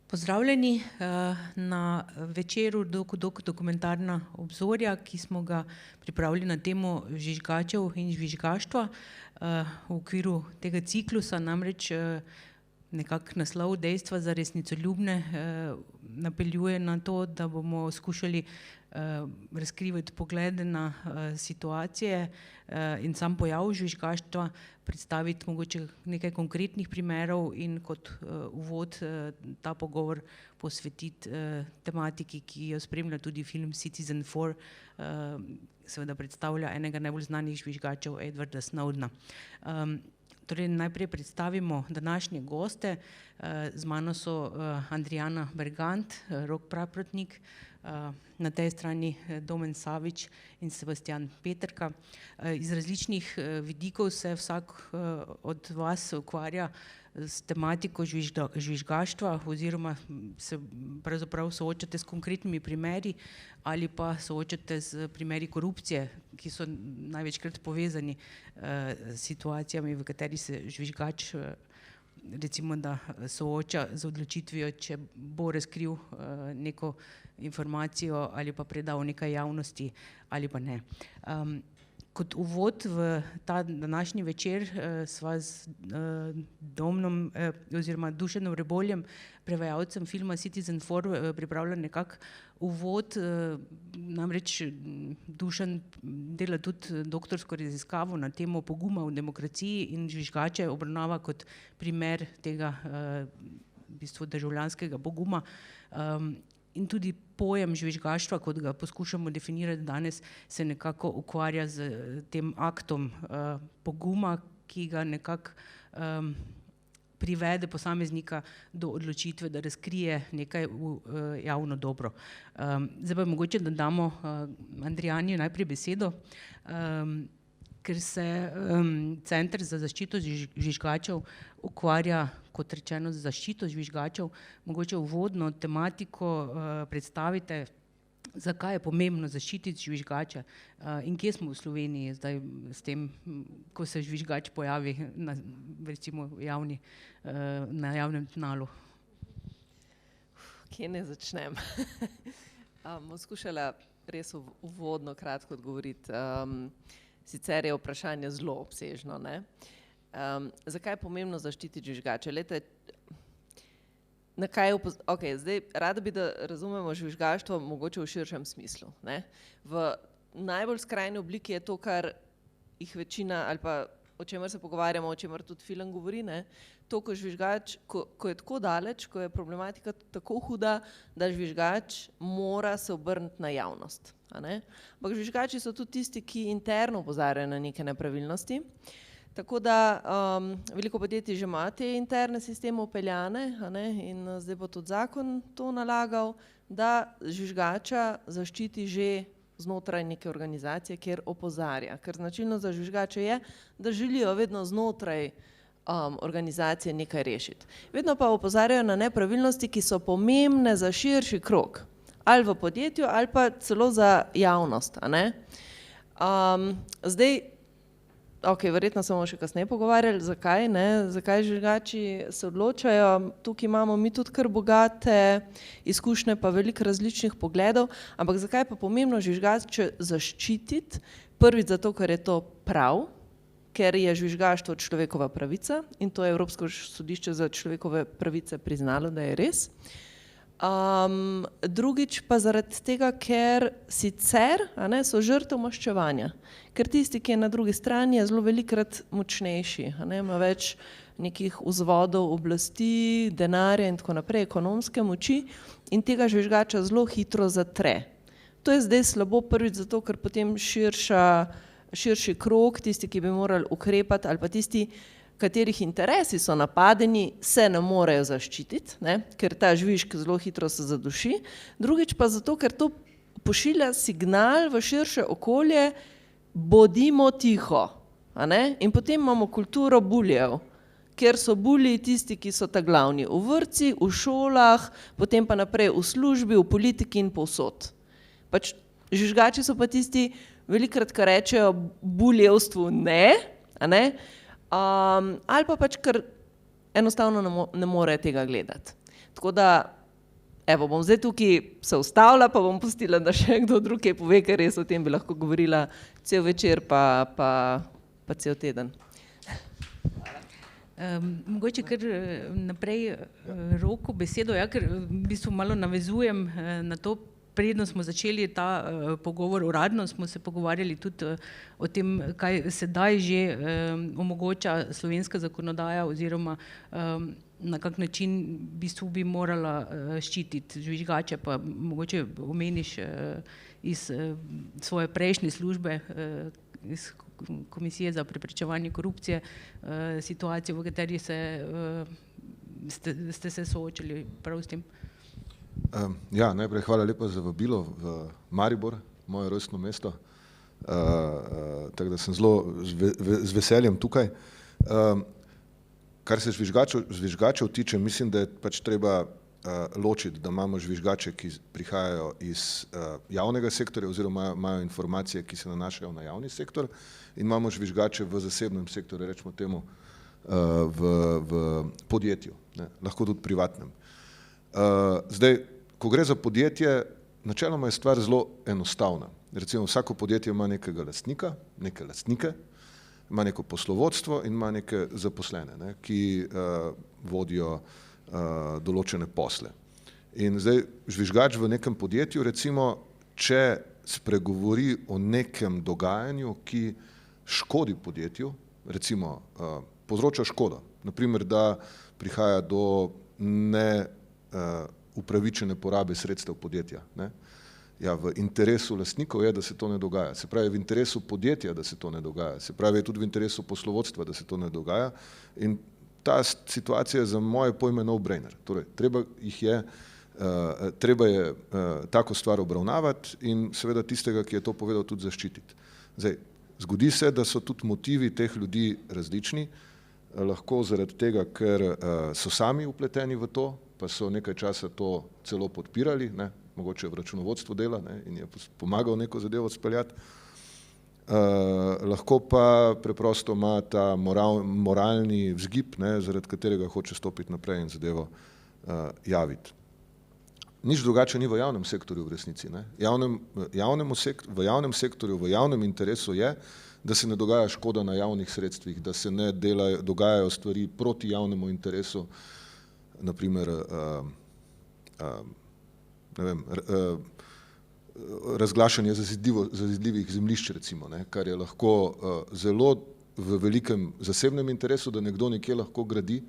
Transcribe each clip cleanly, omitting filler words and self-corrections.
Pozdravljeni na večeru dokumentarna obzorja, ki smo ga pripravili na temo žvižgačev in žvižgaštva. V okviru tega ciklusa namreč nekako naslov Dejstva za resnicoljubne napeljuje na to, da bomo skušali razkrivati poglede na situacije in sam pojav žvižgaštva, predstaviti mogoče nekaj konkretnih primerov in kot uvod ta pogovor posvetiti tematiki, ki jo spremlja tudi film Citizenfour, seveda predstavlja enega najbolj znanih žvižgačev Edwarda Snowdena. Torej najprej predstavimo današnje goste. Z mano so Andrijana Bergant, Rok Praprotnik, na tej strani Domen Savič in Sebastian Peterka. Iz različnih vidikov se vsak od vas ukvarja s tematiko žvižgaštva oziroma se pravzaprav soočate s konkretnimi primeri ali pa soočate s primeri korupcije, ki so največkrat povezani s situacijami, v kateri se žvižgač recimo da sooča z odločitvijo, če bo razkril neko informacijo ali pa predal nekaj javnosti ali pa ne. Kot uvod v ta današnji večer sva z Domnom oziroma Dušanom Reboljem, prevajalcem filma Citizenfour, pripravila nekak uvod, namreč Dušan dela tudi doktorsko raziskavo na temo poguma v demokraciji in žvižgače obravnava kot primer tega v bistvu državljanskega poguma. In tudi pojem žvižgaštva, kot ga poskušamo definirati danes, se nekako ukvarja z tem aktom poguma, ki ga nekako privede posameznika do odločitve, da razkrije nekaj v javno dobro. Zdaj pa mogoče, da damo Andrijani najprej besedo, ker se Center za zaščito žvižgačev ukvarja, kot rečeno, z zaščito žvižgačev. Mogoče uvodno tematiko predstavite, zakaj je pomembno zaščititi žvižgače in kje smo v Sloveniji zdaj s tem, ko se žvižgač pojavi na, recimo, na javnem tnalu. Kje ne začnem? Bom skušala res uvodno kratko odgovoriti. Sicer je vprašanje zelo obsežno, ne? Zakaj je pomembno zaščititi žvižgače? Glejte, zdaj rada bi, da razumemo žvižgaštvo mogoče v širšem smislu, ne? V najbolj skrajni obliki je to, kar jih večina, ali pa o čemer se pogovarjamo, o čemer tudi film govori, ne? To, ko žvižgač, ko je tako daleč, ko je problematika tako huda, da žvižgač mora se obrniti na javnost. Ampak žvižgači so tudi tisti, ki interno opozarjajo na neke nepravilnosti. Tako da veliko podjetij že ima te interne sisteme vpeljane, in zdaj bo tudi zakon to nalagal, da žvižgača zaščiti že znotraj neke organizacije, kjer opozarja. Ker značilnost za žvižgače je, da želijo vedno znotraj organizacije nekaj rešiti. Vedno pa opozarjajo na nepravilnosti, ki so pomembne za širši krog. Ali v podjetju, ali pa celo za javnost. Zdaj, verjetno se bomo še kasneje pogovarjali, zakaj, ne? Zakaj žvižgači se odločajo. Tukaj imamo mi tudi kar bogate izkušnje, pa veliko različnih pogledov, ampak zakaj je pa pomembno žvižgače zaščititi? Prvič zato, ker je to prav, ker je žvižgaštvo človekova pravica in to je Evropsko sodišče za človekove pravice priznalo, da je res. Drugič pa zaradi tega, ker sicer so žrtev maščevanja, ker tisti, ki je na drugi strani, je zelo velikokrat močnejši, ima več nekih vzvodov oblasti, denarja in tako naprej, ekonomske moči in tega žvižgača zelo hitro zatre. To je zdaj slabo prvič zato, ker potem širši krog, tisti, ki bi morali ukrepati, ali pa tisti, katerih interesi so napadeni, se ne morejo zaščititi, ne? Ker ta žvižg zelo hitro se zaduši. Drugič pa zato, ker to pošilja signal v širše okolje, bodimo tiho. In potem imamo kulturo buljev, kjer so bulji tisti, ki so ta glavni v vrtci, v šolah, potem pa naprej v službi, v politiki in povsod. Pač žvižgači so pa tisti, velikokrat, ko rečejo buljevstvu ne, ali pa pač, ker enostavno ne morejo tega gledati. Tako da Evo, bom zdaj tukaj se ustavila, pa bom pustila, da še kdo drug kaj pove, ker res o tem bi lahko govorila cel večer pa cel teden. Mogoče kar naprej Roku besedo, ja, ker v bistvu malo navezujem na to, predno smo začeli ta pogovor uradno, smo se pogovarjali tudi o tem, kaj sedaj že omogoča slovenska zakonodaja oziroma na kak način v bistvu bi morala ščititi žvižgače, pa mogoče omeniš iz svoje prejšnje službe, iz Komisije za preprečevanje korupcije, situacijo, v kateri ste se soočili prav s tem. Ja, najprej hvala lepa za vabilo v Maribor, moje rojstno mesto, tako da sem zelo z veseljem tukaj. Kar se žvižgačev tiče, mislim, da je pač treba ločiti, da imamo žvižgače, ki prihajajo iz javnega sektorja oziroma imajo informacije, ki se nanašajo na javni sektor, in imamo žvižgače v zasebnem sektorju, rečemo temu v podjetju, ne, lahko tudi privatnem. Zdaj, ko gre za podjetje, načeloma je stvar zelo enostavna. Recimo vsako podjetje ima nekega lastnika, neke lastnike, ima neko poslovodstvo in ima neke zaposlene, ne, ki vodijo določene posle. In zdaj žvižgač v nekem podjetju, recimo, če spregovori o nekem dogajanju, ki škodi podjetju, recimo povzroča škodo, naprimer, da prihaja do upravičene porabe sredstev podjetja, ne. Ja, v interesu lastnikov je, da se to ne dogaja. Se pravi, v interesu podjetja, da se to ne dogaja. Se pravi, je tudi v interesu poslovodstva, da se to ne dogaja. In ta situacija je za moje pojme no-brainer. Torej, treba je tako stvar obravnavati in seveda tistega, ki je to povedal, tudi zaščititi. Zdaj, zgodi se, da so tudi motivi teh ljudi različni, lahko zaradi tega, ker so sami vpleteni v to, pa so nekaj časa to celo podpirali, ne, mogoče v računovodstvu dela, ne, in je pomagal neko zadevo speljati. Lahko pa preprosto ima ta moralni vzgib, ne, zaradi katerega hoče stopiti naprej in zadevo javiti. Nič drugače ni v javnem sektorju v resnici, ne. V javnem sektorju, v javnem interesu je, da se ne dogaja škoda na javnih sredstvih, da se ne dogajajo stvari proti javnemu interesu, naprimer, ne vem, razglašanje zazidljivih zemljišč, recimo, ne, kar je lahko zelo v velikem zasebnem interesu, da nekdo nekje lahko gradi,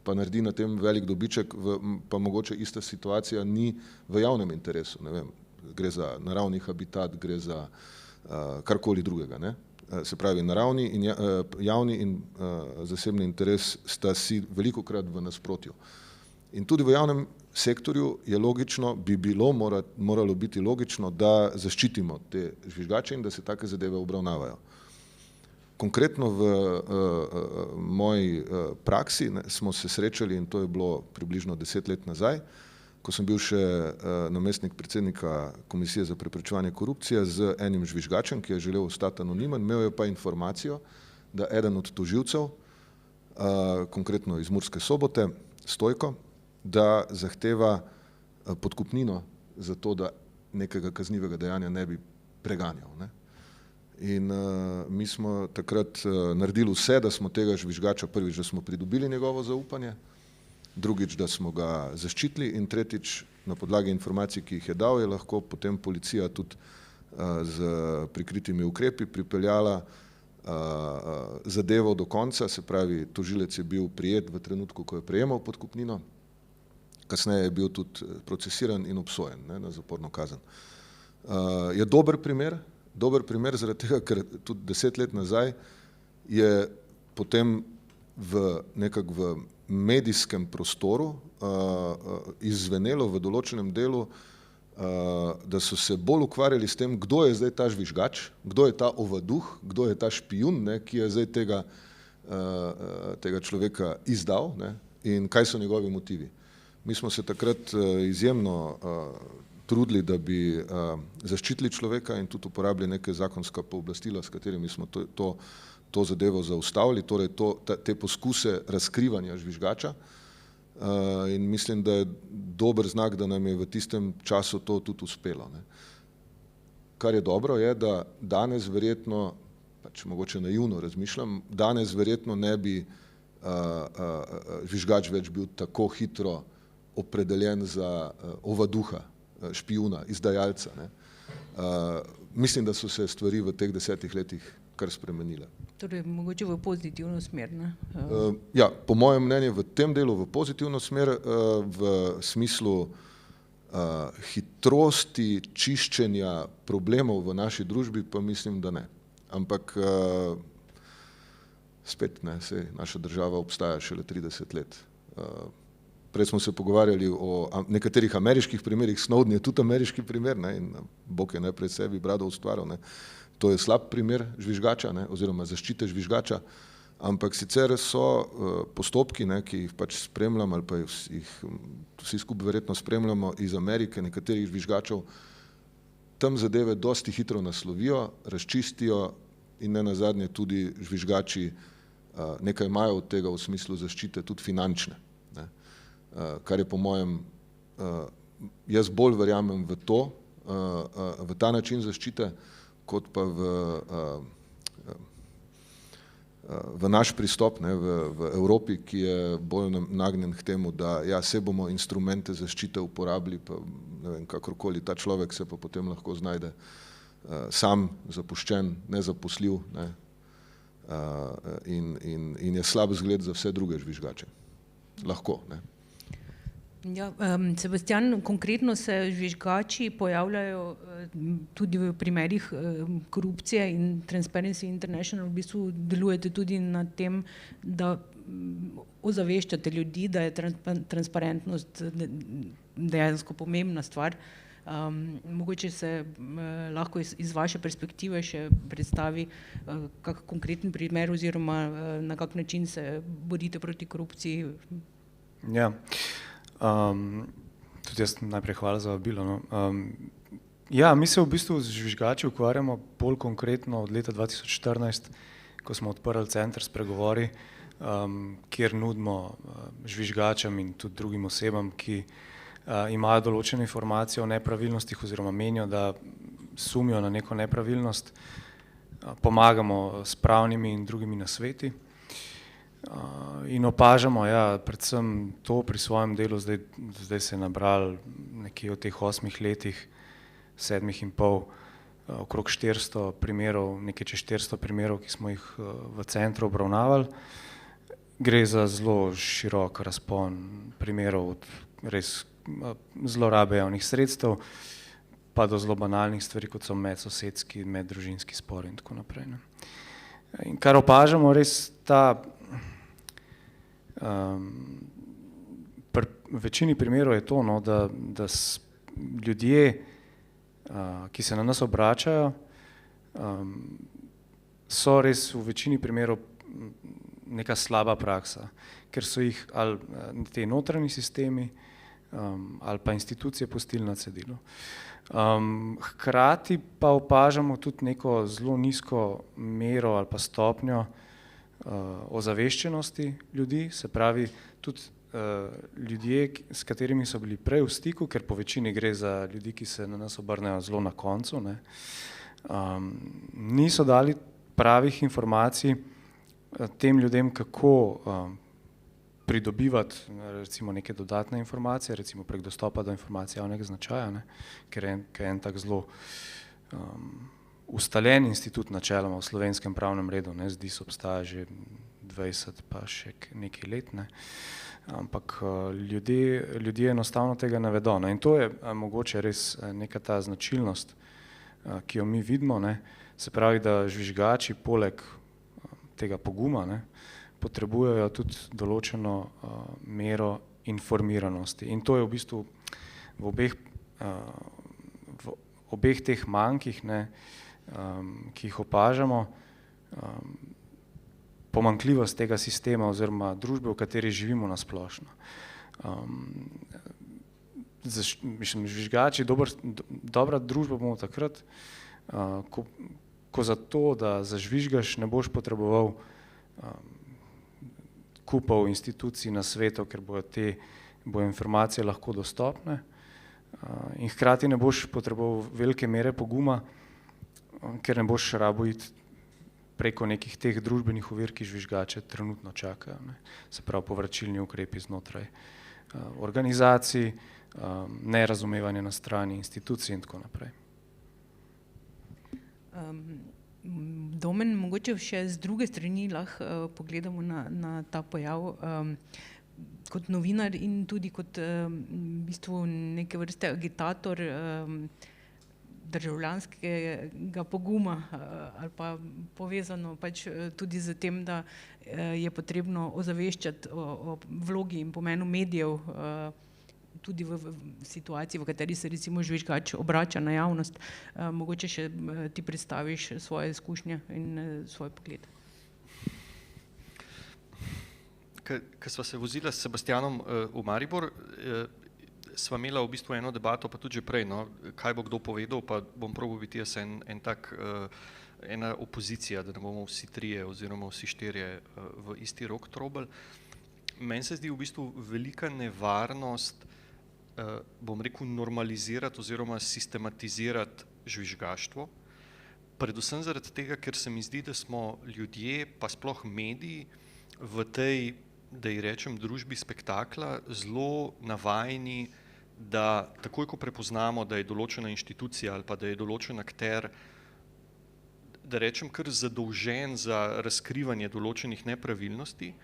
pa naredi na tem velik dobiček, pa mogoče ista situacija ni v javnem interesu, ne vem, gre za naravni habitat, gre za karkoli drugega, ne. Se pravi, javni in zasebni interes sta si velikokrat v nasprotju. In tudi v javnem sektorju je logično, moralo biti logično, da zaščitimo te žvižgače in da se take zadeve obravnavajo. Konkretno v moji praksi smo se srečali, in to je bilo približno 10 let nazaj, ko sem bil še namestnik predsednika Komisije za preprečevanje korupcije, z enim žvižgačem, ki je želel ostati anonimen, imel je pa informacijo, da eden od tožilcev, konkretno iz Murske Sobote, Stojko, da zahteva podkupnino za to, da nekega kaznivega dejanja ne bi preganjal, ne. In mi smo takrat naredili vse, da smo tega žvižgača, prvič, da smo pridobili njegovo zaupanje, drugič, da smo ga zaščitili, in tretjič, na podlagi informacij, ki jih je dal, je lahko potem policija tudi z prikritimi ukrepi pripeljala zadevo do konca, se pravi, tožilec je bil prijet v trenutku, ko je prejemal podkupnino, kasneje je bil tudi procesiran in obsojen, ne, na zaporno kazen. Je dober primer zaradi tega, ker tudi 10 let nazaj je potem nekako v medijskem prostoru izzvenelo v določenem delu, da so se bolj ukvarjali s tem, kdo je zdaj ta žvižgač, kdo je ta ovaduh, kdo je ta špijun, ne, ki je zdaj tega človeka izdal, ne, in kaj so njegovi motivi. Mi smo se takrat izjemno trudili, da bi zaščitili človeka in tudi uporabili neke zakonska pooblastila, s katerimi smo to zadevo zaustavili, torej te poskuse razkrivanja žvižgača. in mislim, da je dober znak, da nam je v tistem času to tudi uspelo, ne. Kar je dobro je, da danes verjetno, pač mogoče naivno razmišljam, danes verjetno ne bi žvižgač več bil tako hitro opredeljen za ovaduha, špijuna, izdajalca, ne. Mislim, da so se stvari v teh 10 letih kar spremenile. Torej, mogoče v pozitivno smer, ne? Ja, po mojem mnenju v tem delu v pozitivno smer, v smislu hitrosti čiščenja problemov v naši družbi pa mislim, da ne. Ampak spet ne, saj naša država obstaja šele 30 let. Prej smo se pogovarjali o nekaterih ameriških primerih, Snowden je tudi ameriški primer, ne, in Bog je najprej sebi brado ustvaril, ne. To je slab primer žvižgača, ne, oziroma zaščite žvižgača, ampak sicer so postopki, ne, ki jih pač spremljam ali pa jih vsi skupaj verjetno spremljamo iz Amerike, nekaterih žvižgačev, tam zadeve dosti hitro naslovijo, razčistijo in nenazadnje tudi žvižgači nekaj imajo od tega v smislu zaščite tudi finančne, ne. Kar je po mojem, jaz bolj verjamem v to, v ta način zaščite, kot pa v naš pristop, ne, v Evropi, ki je bolj nagnjen k temu, da ja, se bomo instrumente zaščite uporabili, pa ne vem, kakorkoli ta človek se pa potem lahko znajde sam, zapuščen, nezaposljiv, ne, in je slab zgled za vse druge žvižgače. Lahko, ne. Ja, Sebastian, konkretno se žvižgači pojavljajo tudi v primerih korupcije in Transparency International v bistvu delujete tudi na tem, da ozaveščate ljudi, da je transparentnost dejansko pomembna stvar. Mogoče se lahko iz vaše perspektive še predstavi kak konkreten primer oziroma na kak način se borite proti korupciji. Ja. Tudi jaz najprej hvala za vabilo, no. Ja, mi se v bistvu z žvižgači ukvarjamo bolj konkretno od leta 2014, ko smo odprli center Spregovori, kjer nudimo žvižgačem in tudi drugim osebam, ki imajo določene informacije o nepravilnostih oziroma menijo, da sumijo na neko nepravilnost, pomagamo s pravnimi in drugimi nasveti. In opažamo, ja, predvsem to pri svojem delu, zdaj se je nabral nekje v teh 8 letih, 7,5, okrog 400 primerov, nekaj čez 400 primerov, ki smo jih v centru obravnavali. Gre za zelo širok razpon primerov od res zlorabe javnih sredstev, pa do zelo banalnih stvari, kot so medsosedski, meddružinski spori in tako naprej, ne. In kar opažamo, res ta pri večini primerov je to, no, da ljudje, ki se na nas obračajo, so res v večini primerov neka slaba praksa, ker so jih ali te notranji sistemi ali pa institucije pustili na cedilu. Hkrati pa opažamo tudi neko zelo nizko mero ali pa stopnjo ozaveščenosti ljudi, se pravi tudi ljudje, s katerimi so bili prej v stiku, ker po večini gre za ljudi, ki se na nas obrnejo zelo na koncu, ne, niso dali pravih informacij tem ljudem, kako pridobivati recimo neke dodatne informacije, recimo prek dostopa do informacij javnega značaja, ne, ker je en tak zelo ustaljen institut načeloma v slovenskem pravnem redu, ne, ZDIS obstaja že 20 pa še nekaj let, ne, ampak ljudje enostavno tega ne vedo, ne, in to je mogoče res neka ta značilnost, ki jo mi vidimo, ne, se pravi, da žvižgači poleg tega poguma, ne, potrebujejo tudi določeno mero informiranosti in to je v bistvu v obeh teh mankih, ne, ki jih opažamo, pomanjkljivost tega sistema oziroma družbe, v kateri živimo na splošno. Mislim, žvižgači, dobra družba bomo takrat, ko za to, da zažvižgaš, ne boš potreboval kupov institucij na svetu, ker bojo informacije lahko dostopne. In hkrati ne boš potreboval velike mere poguma, ker ne boš rabo iti preko nekih teh družbenih ovir, ki žvižgače trenutno čakajo, ne. Se pravi povračilni ukrepi znotraj organizacij, nerazumevanje na strani institucij in tako naprej. Domen, mogoče še z druge strani lahko pogledamo na ta pojav kot novinar in tudi kot v bistvu neke vrste agitator državljanskega poguma ali pa povezano pač tudi z tem, da je potrebno ozaveščati o vlogi in pomenu medijev tudi v situaciji, v kateri se recimo žvižgač obrača na javnost. Mogoče še ti predstaviš svoje izkušnje in svoj pogled. Ko sva se vozila s Sebastianom v Maribor, sva imela v bistvu eno debato, pa tudi že prej, no, kaj bo kdo povedal, pa bom probal biti jaz ena opozicija, da ne bomo vsi trije oziroma vsi štirje v isti rok trobali. Meni se zdi v bistvu velika nevarnost, bom rekel, normalizirati oziroma sistematizirati žvižgaštvo. Predvsem zaradi tega, ker se mi zdi, da smo ljudje, pa sploh mediji, v tej, da ji rečem, družbi spektakla zelo navajeni, da takoj, ko prepoznamo, da je določena inštitucija ali pa da je določen akter, da rečem, kar zadolžen za razkrivanje določenih nepravilnosti,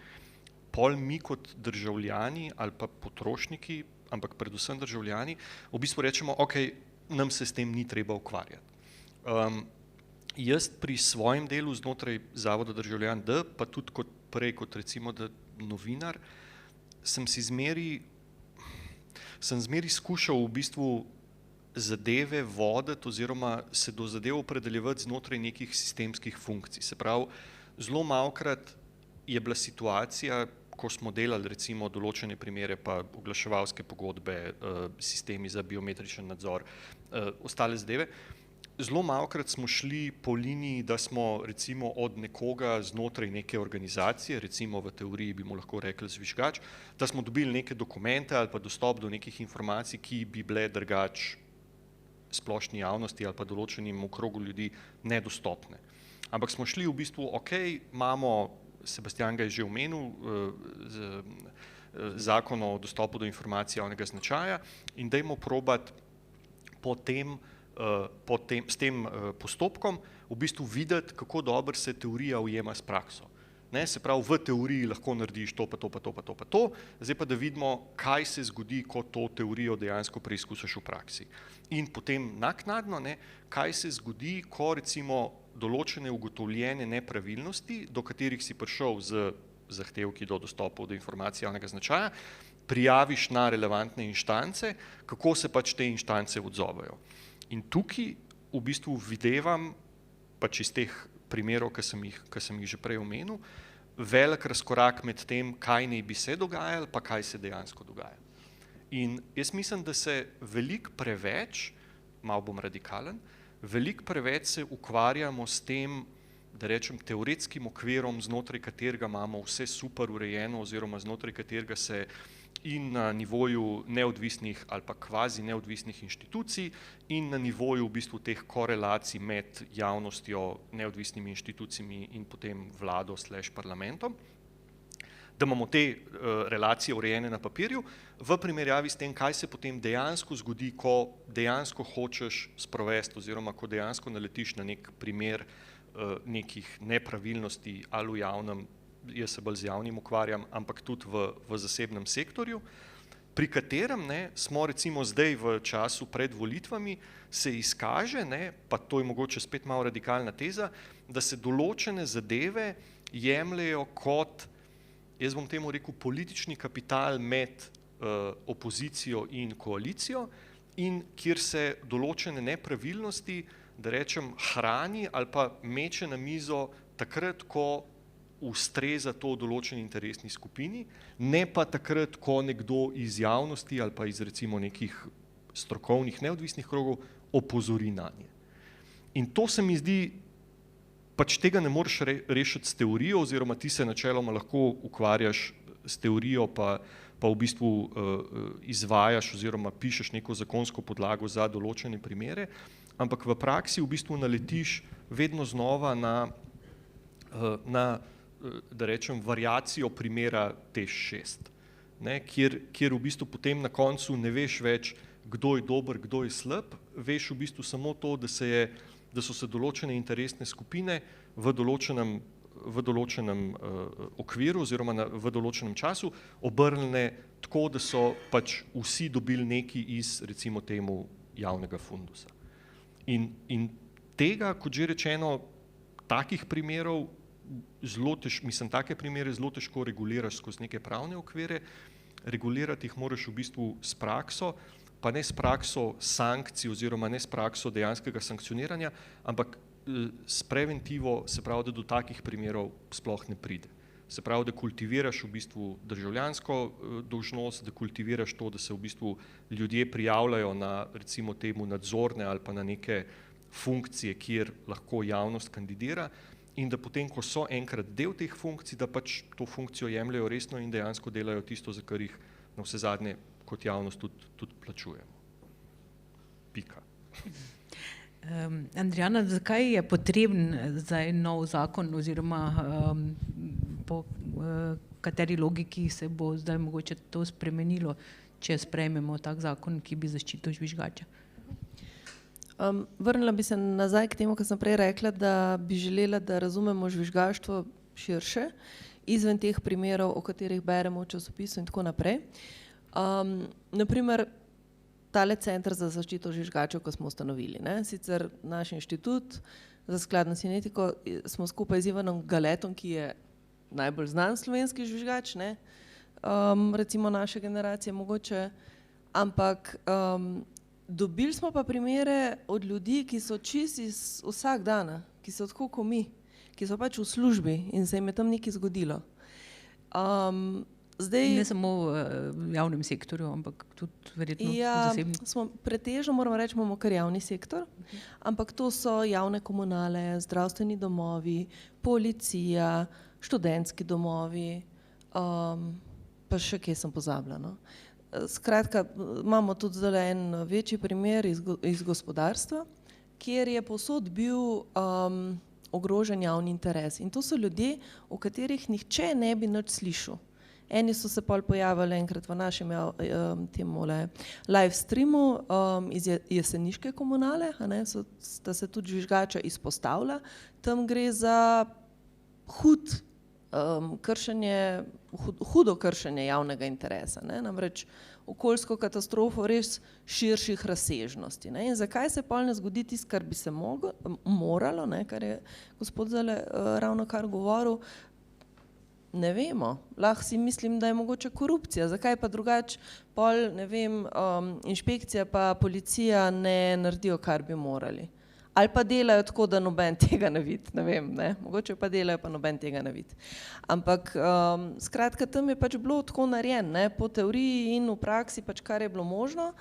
pol mi kot državljani ali pa potrošniki, ampak predvsem državljani, v bistvu rečemo, ok, nam se s tem ni treba ukvarjati. Jaz pri svojem delu znotraj Zavoda Državljan D, pa tudi prej kot recimo da novinar, sem zmeri skušal v bistvu zadeve voditi oziroma se do zadev opredeljevati znotraj nekih sistemskih funkcij. Se pravi, zelo malokrat je bila situacija, ko smo delali recimo določene primere, pa oglaševalske pogodbe, sistemi za biometričen nadzor, ostale zadeve, zelo malokrat smo šli po liniji, da smo recimo od nekoga znotraj neke organizacije, recimo v teoriji bi mu lahko rekli žvižgač, da smo dobili neke dokumente ali pa dostop do nekih informacij, ki bi bile drugače splošni javnosti ali pa določenim okrogu ljudi nedostopne. Ampak smo šli v bistvu, ok, imamo, Sebastian ga je že omenil, zakon o dostopu do informacij javnega značaja in dajmo probati s tem postopkom v bistvu videti, kako dobro se teorija ujema s prakso. Ne, se pravi, v teoriji lahko narediš to, pa to, pa to, pa to, pa to, zdaj pa da vidimo, kaj se zgodi, ko to teorijo dejansko preizkusiš v praksi. In potem naknadno, ne, kaj se zgodi, ko recimo določene ugotovljene nepravilnosti, do katerih si prišel z zahtevki do dostopov do informacij javnega značaja, prijaviš na relevantne inštance, kako se pač te inštance odzovejo. In tukaj v bistvu videvam, pač iz teh primerov, ki sem jih že prej omenil, velik razkorak med tem, kaj naj bi se dogajalo, pa kaj se dejansko dogaja. In jaz mislim, da se veliko preveč, malo bom radikalen, veliko preveč se ukvarjamo s tem, da rečem, teoretskim okvirom, znotraj katerega imamo vse super urejeno oziroma znotraj katerega se in na nivoju neodvisnih ali pa kvazi neodvisnih inštitucij in na nivoju v bistvu teh korelacij med javnostjo, neodvisnimi inštitucijami in potem vlado / parlamentom, da imamo te relacije urejene na papirju, v primerjavi s tem, kaj se potem dejansko zgodi, ko dejansko hočeš sprovesti oziroma ko dejansko naletiš na nek primer nekih nepravilnosti ali v javnem, jaz se bolj z javnim ukvarjam, ampak tudi v zasebnem sektorju, pri katerem smo recimo zdaj v času pred volitvami, se izkaže, pa to je mogoče spet malo radikalna teza, da se določene zadeve jemljejo kot, jaz bom temu rekel, politični kapital med opozicijo in koalicijo in kjer se določene nepravilnosti, da rečem, hrani ali pa meče na mizo takrat, ko ustreza to določeni interesni skupini, ne pa takrat, ko nekdo iz javnosti ali pa iz recimo nekih strokovnih neodvisnih krogov opozori na nje. In to se mi zdi pač tega ne moreš rešiti s teorijo, oziroma ti se načeloma lahko ukvarjaš s teorijo, pa v bistvu izvajaš oziroma pišeš neko zakonsko podlago za določene primere, ampak v praksi v bistvu naletiš vedno znova na da rečem, variacijo primera TEŠ 6, kjer v bistvu potem na koncu ne veš več, kdo je dober, kdo je slab, veš v bistvu samo to, da so se določene interesne skupine v določenem okviru oziroma v določenem času obrnile tako, da so pač vsi dobili nekaj iz, recimo temu, javnega fundusa. In tega, kot že rečeno, takih primerov take primere zelo težko reguliraš skozi neke pravne okvire, regulirati jih moraš v bistvu s prakso, pa ne s prakso sankcij oziroma ne s prakso dejanskega sankcioniranja, ampak s preventivo, se pravi, da do takih primerov sploh ne pride. Se pravi, da kultiviraš v bistvu državljansko dolžnost, da kultiviraš to, da se v bistvu ljudje prijavljajo na, recimo temu, nadzorne ali pa na neke funkcije, kjer lahko javnost kandidira, in da potem, ko so enkrat del teh funkcij, da pač to funkcijo jemljajo resno in dejansko delajo tisto, za kar jih na vse zadnje kot javnost tudi plačujemo. Pika. Andrijana, zakaj je potreben zdaj nov zakon oziroma po kateri logiki se bo zdaj mogoče to spremenilo, če sprejmemo tak zakon, ki bi zaščitil žvižgača? Vrnila bi se nazaj k temu, kar sem prej rekla, da bi želela, da razumemo žvižgaštvo širše, izven teh primerov, o katerih beremo v časopisu in tako naprej. Naprimer, tale center za zaščito žvižgačev, ko smo ustanovili. Sicer naš inštitut za skladnost in etiko smo skupaj z Ivanom Galetom, ki je najbolj znan slovenski žvižgač, recimo naše generacije mogoče, ampak dobili smo pa primere od ljudi, ki so čisto iz vsak dana, ki so tako kot mi, ki so pač v službi in se jim je tam nekaj zgodilo. Ne samo v javnem sektorju, ampak tudi verjetno v zasebnem. Smo pretežno, moramo reči, imamo kar javni sektor, ampak to so javne komunale, zdravstveni domovi, policija, študentski domovi, pa še kje sem pozabila. Skratka, imamo tudi zdaj en večji primer iz gospodarstva, kjer je povsod bil ogrožen javni interes. In to so ljudje, o katerih nihče ne bi nič slišal. Eni so se pol pojavili enkrat v našem live streamu iz jeseniške komunale, sta se tudi žvižgača izpostavila. Tam gre za hudo kršenje javnega interesa, namreč okoljsko katastrofo res širših razsežnosti. In zakaj se pol ne zgodi tisto, kar bi se moralo, kar je gospod zdaj ravno kar govoril, ne vemo. Lahko si mislim, da je mogoče korupcija. Zakaj pa drugače pol, ne vem, inšpekcija pa policija ne naredijo, kar bi morali. Ali pa delajo tako, da noben tega ne vidi, ne vem, mogoče pa delajo, pa noben tega ne vidi. Ampak skratka, tam je pač bilo tako narejen, po teoriji in v praksi pač kar je bilo možno,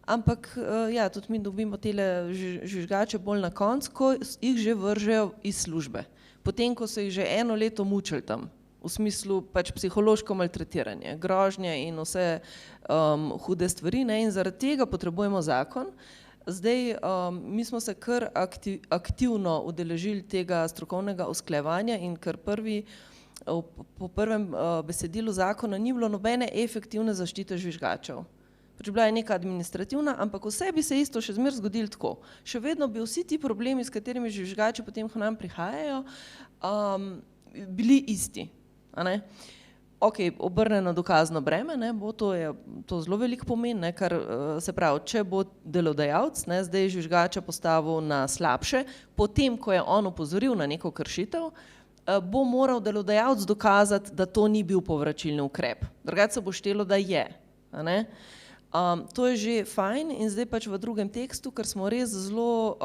ampak ja, tudi mi dobimo tele žvižgače bolj na koncu, ko jih že vržejo iz službe. Potem, ko so jih že eno leto mučili tam, v smislu pač psihološko maltretiranje, grožnje in vse hude stvari, in zaradi tega potrebujemo zakon. Zdaj, mi smo se kar aktivno udeležili tega strokovnega usklajevanja in kar po prvem besedilu zakona ni bilo nobene efektivne zaščite žvižgačev. Pač bila je neka administrativna, ampak vse bi se isto še zmeraj zgodilo tako. Še vedno bi vsi ti problemi, s katerimi žvižgači potem k nam prihajajo, bili isti. Ok, obrnjeno dokazno breme, to zelo veliko pomeni, kar se pravi, če bo delodajalec zdaj žvižgača postavil na slabše, potem, ko je on opozoril na neko kršitev, bo moral delodajalec dokazati, da to ni bil povračilni ukrep. Drugače se bo štelo, da je. To je že fajn in zdaj pač v drugem tekstu, ker smo res zelo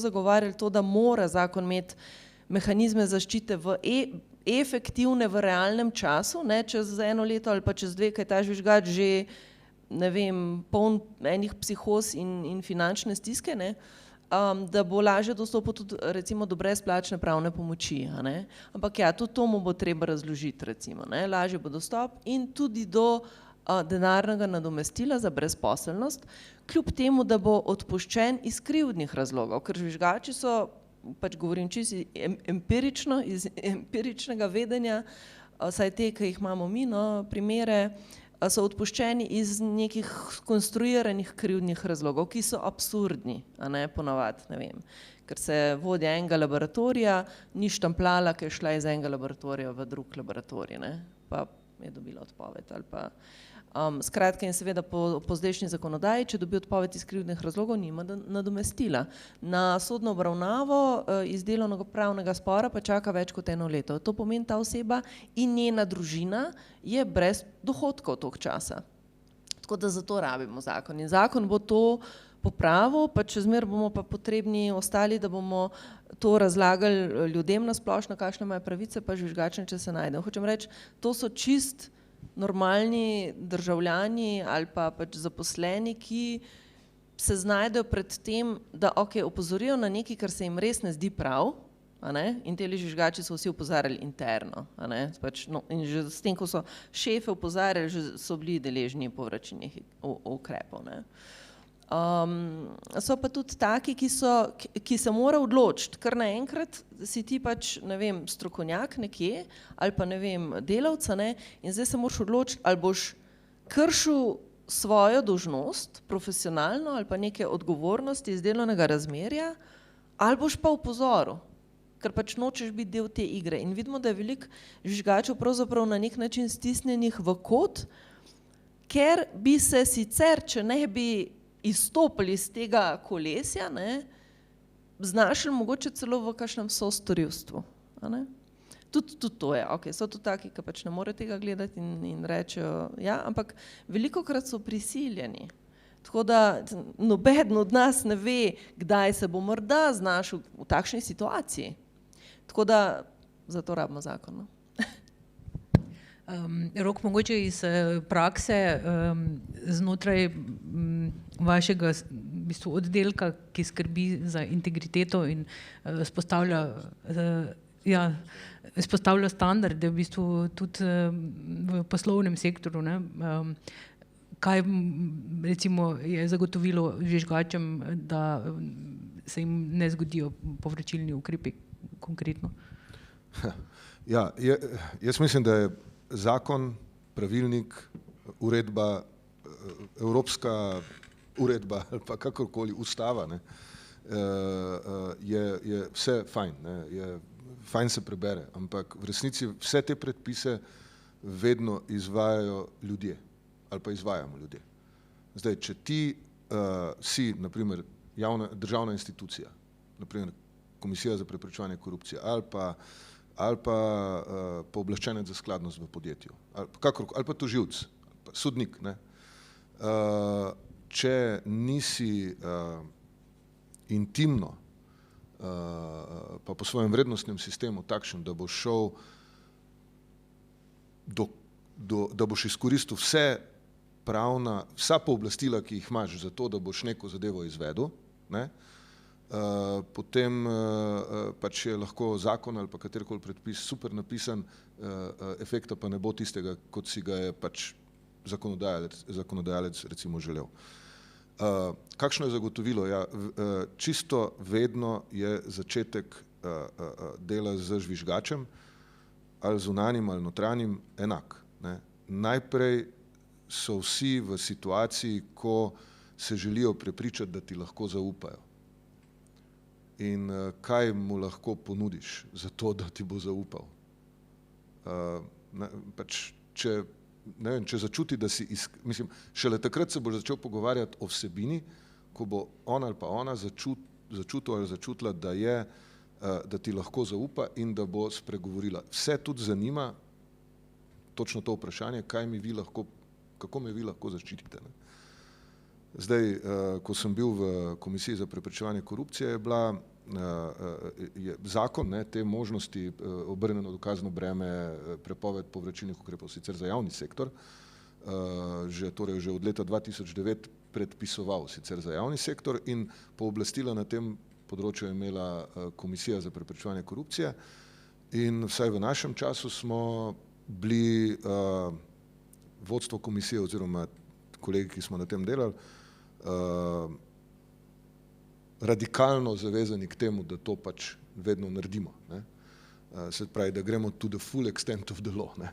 zagovarjali to, da mora zakon imeti mehanizme zaščite efektivne v realnem času, čez eno leto ali pa čez dve, kaj ta žvižgač že, ne vem, poln enih psihoz in finančne stiske, da bo lažje dostopal tudi recimo do brezplačne pravne pomoči, a ne? Ampak ja, tudi to mu bo treba razložiti recimo, ne? Lažje bo dostop in tudi do denarnega nadomestila za brezposelnost, kljub temu, da bo odpuščen iz krivdnih razlogov, ker žvižgači so, pač govorim čisto empirično, iz empiričnega vedenja, saj te, ki jih imamo mi, no, primere, so odpuščeni iz nekih konstruiranih krivdnih razlogov, ki so absurdni, a ne, ponavadi, ne vem, ker se vodja enega laboratorija ni štampljala, ker je šla iz enega laboratorija v drug laboratorij, ne, pa je dobila odpoved ali pa skratka in seveda po zdajšnji zakonodaji, če dobi odpoved iz krivdnih razlogov, nima nadomestila. Na sodno obravnavo iz delovnega pravnega spora pa čaka več kot 1 leto. To pomeni, ta oseba in njena družina je brez dohodkov toliko časa. Tako da zato rabimo zakon. In zakon bo to popravil, pa čez mer bomo pa potrebni ostali, da bomo to razlagali ljudem na splošno, kakšne imajo pravice, pa žvižgačem, če se najdejo. Hočem reči, to so čist normalni državljani ali pa pač zaposleni, ki se znajdejo pred tem, da opozorijo na nekaj, kar se jim res ne zdi prav, a ne? In teli žvižgači so vsi opozarjali interno, a ne? Pač, no, in že s tem, ko so šefe opozarjali, že so bili deležni povračilnih ukrepov, ne? So pa tudi taki, ki se mora odločiti, ker naenkrat si ti pač, ne vem, strokovnjak nekje ali pa, ne vem, delavca, ne, in zdaj se moraš odločiti, ali boš kršil svojo dolžnost, profesionalno ali pa neke odgovornosti iz delovnega razmerja, ali boš pa opozoril, ker pač nočeš biti del te igre. In vidimo, da je veliko žvižgačev pravzaprav na nek način stisnjenih v kot, ker bi se sicer, če ne bi izstopili iz tega kolesja, ne, znašli mogoče celo v kakšnem sostorilstvu, a ne. Tudi to je, so tudi taki, ki pač ne more tega gledati in rečejo, ja, ampak velikokrat so prisiljeni. Tako da nobeden od nas ne ve, kdaj se bo morda znašel v takšni situaciji. Tako da zato rabimo zakon, no. Rok, mogoče iz prakse znotraj vašega v bistvu oddelka, ki skrbi za integriteto in vzpostavlja standarde v bistvu tudi v poslovnem sektorju, ne? Kaj recimo je zagotovilo žvižgačem, da se jim ne zgodijo povračilni ukrepi konkretno? Ja, jaz mislim, da je zakon, pravilnik, uredba, evropska uredba ali pa kakorkoli ustava, ne, je vse fajn, ne, fajn se prebere, ampak v resnici vse te predpise vedno izvajajo ljudje ali pa izvajamo ljudje. Zdaj, če ti si, na primer, državna institucija, na primer Komisija za preprečevanje korupcije ali pa pooblaščenec za skladnost v podjetju, ali pa tožilec, sodnik, ne. Če nisi intimno pa po svojem vrednostnem sistemu takšen, da boš šel da boš izkoristil vsa pooblastila, ki jih imaš za to, da boš neko zadevo izvedel, ne, potem pač je lahko zakon ali pa katerikoli predpis super napisan, efekta pa ne bo tistega, kot si ga je pač zakonodajalec recimo želel. Kakšno je zagotovilo? Ja, čisto vedno je začetek dela z žvižgačem, ali zunanjim ali notranjim, enak, ne. Najprej so vsi v situaciji, ko se želijo prepričati, da ti lahko zaupajo. In kaj mu lahko ponudiš za to, da ti bo zaupal? Pač, če začuti, da si, mislim, šele takrat se boš začel pogovarjati o vsebini, ko bo on ali pa ona začutil ali začutila, da ti lahko zaupa in da bo spregovorila. Vse tudi zanima točno to vprašanje, kako me vi lahko zaščitite, ne? Zdaj, ko sem bil v Komisiji za preprečevanje korupcije, je zakon, ne, te možnosti, obrnjeno dokazno breme, prepoved povračilnih ukrepov sicer za javni sektor, že od leta 2009 predpisoval, sicer za javni sektor, in pooblastila na tem področju je imela Komisija za preprečevanje korupcije in vsaj v našem času smo bili vodstvo komisije oziroma kolegi, ki smo na tem delali, radikalno zavezani k temu, da to pač vedno naredimo. Ne. Se pravi, da gremo to the full extent of the law. Ne.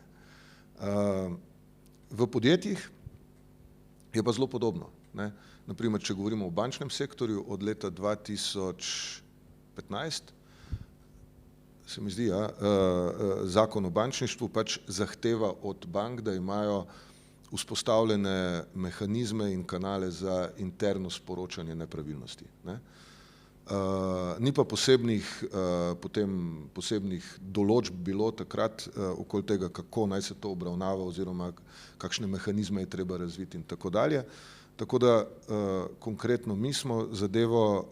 V podjetjih je pa zelo podobno. Ne. Naprimer, če govorimo o bančnem sektorju, od leta 2015, se mi zdi, zakon o bančništvu pač zahteva od bank, da imajo vzpostavljene mehanizme in kanale za interno sporočanje nepravilnosti. Ne. Ni pa posebnih določb bilo takrat okoli tega, kako naj se to obravnava oziroma kakšne mehanizme je treba razviti in tako dalje. Tako da konkretno mi smo zadevo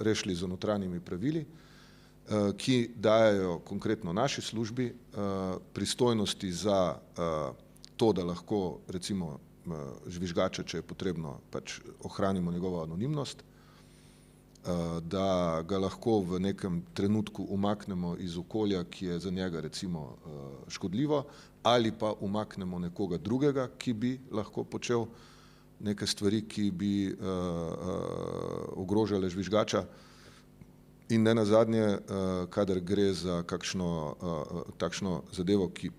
rešili z notranjimi pravili, ki dajejo konkretno naši službi pristojnosti za to, da lahko recimo žvižgača, če je potrebno, pač ohranimo njegovo anonimnost, da ga lahko v nekem trenutku umaknemo iz okolja, ki je za njega recimo škodljivo, ali pa umaknemo nekoga drugega, ki bi lahko počel neke stvari, ki bi ogrožale žvižgača. In ne nazadnje, kadar gre za kakšno takšno zadevo, ki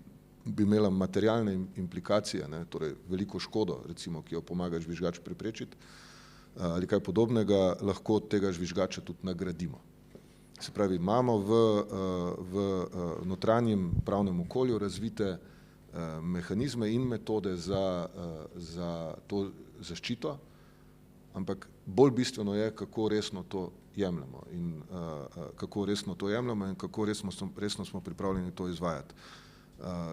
bi imela materialne implikacije, ne, torej veliko škodo, recimo, ki jo pomaga žvižgač preprečiti, ali kaj podobnega, lahko tega žvižgača tudi nagradimo. Se pravi, imamo v notranjem pravnem okolju razvite mehanizme in metode za to zaščito, ampak bolj bistveno je, kako resno to jemljemo in kako resno smo pripravljeni to izvajati.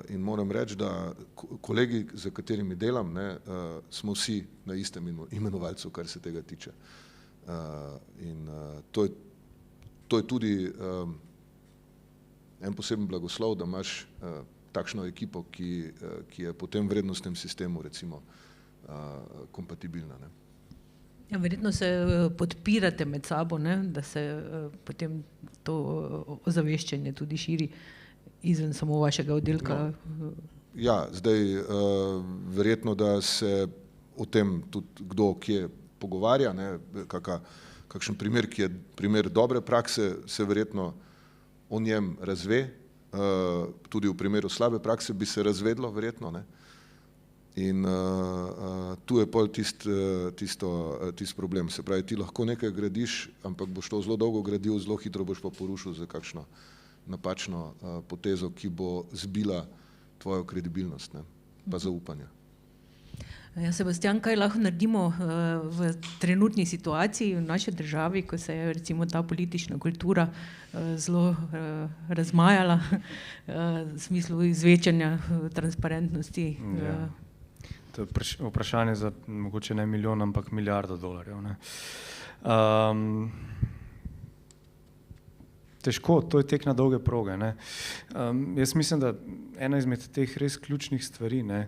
In moram reči, da kolegi, za katerimi delam, ne, smo vsi na istem imenovalcu, kar se tega tiče. In to je tudi en poseben blagoslov, da imaš takšno ekipo, ki je po tem vrednostnem sistemu recimo kompatibilna. Ne. Ja, verjetno se podpirate med sabo, ne, da se potem to ozaveščanje tudi širi izven samo vašega oddelka. No. Ja, zdaj verjetno, da se o tem tudi kdo kje pogovarja, ne, kakšen primer, ki je primer dobre prakse, se verjetno o njem razve, tudi v primeru slabe prakse bi se razvedlo verjetno, ne. In tu je pol tisti problem. Se pravi, ti lahko nekaj gradiš, ampak boš to zelo dolgo gradil, zelo hitro boš pa porušil za kakšno napačno potezo, ki bo zbila tvojo kredibilnost, ne, pa zaupanje. Ja, Sebastian, kaj lahko naredimo v trenutni situaciji v naši državi, ko se je recimo ta politična kultura zelo razmajala v smislu izvečanja transparentnosti? Ja. To je vprašanje za mogoče ne milijon, ampak milijardo dolarjev. Ne. Težko, to je tek na dolge proge. Ne. Jaz mislim, da ena izmed teh res ključnih stvari, ne,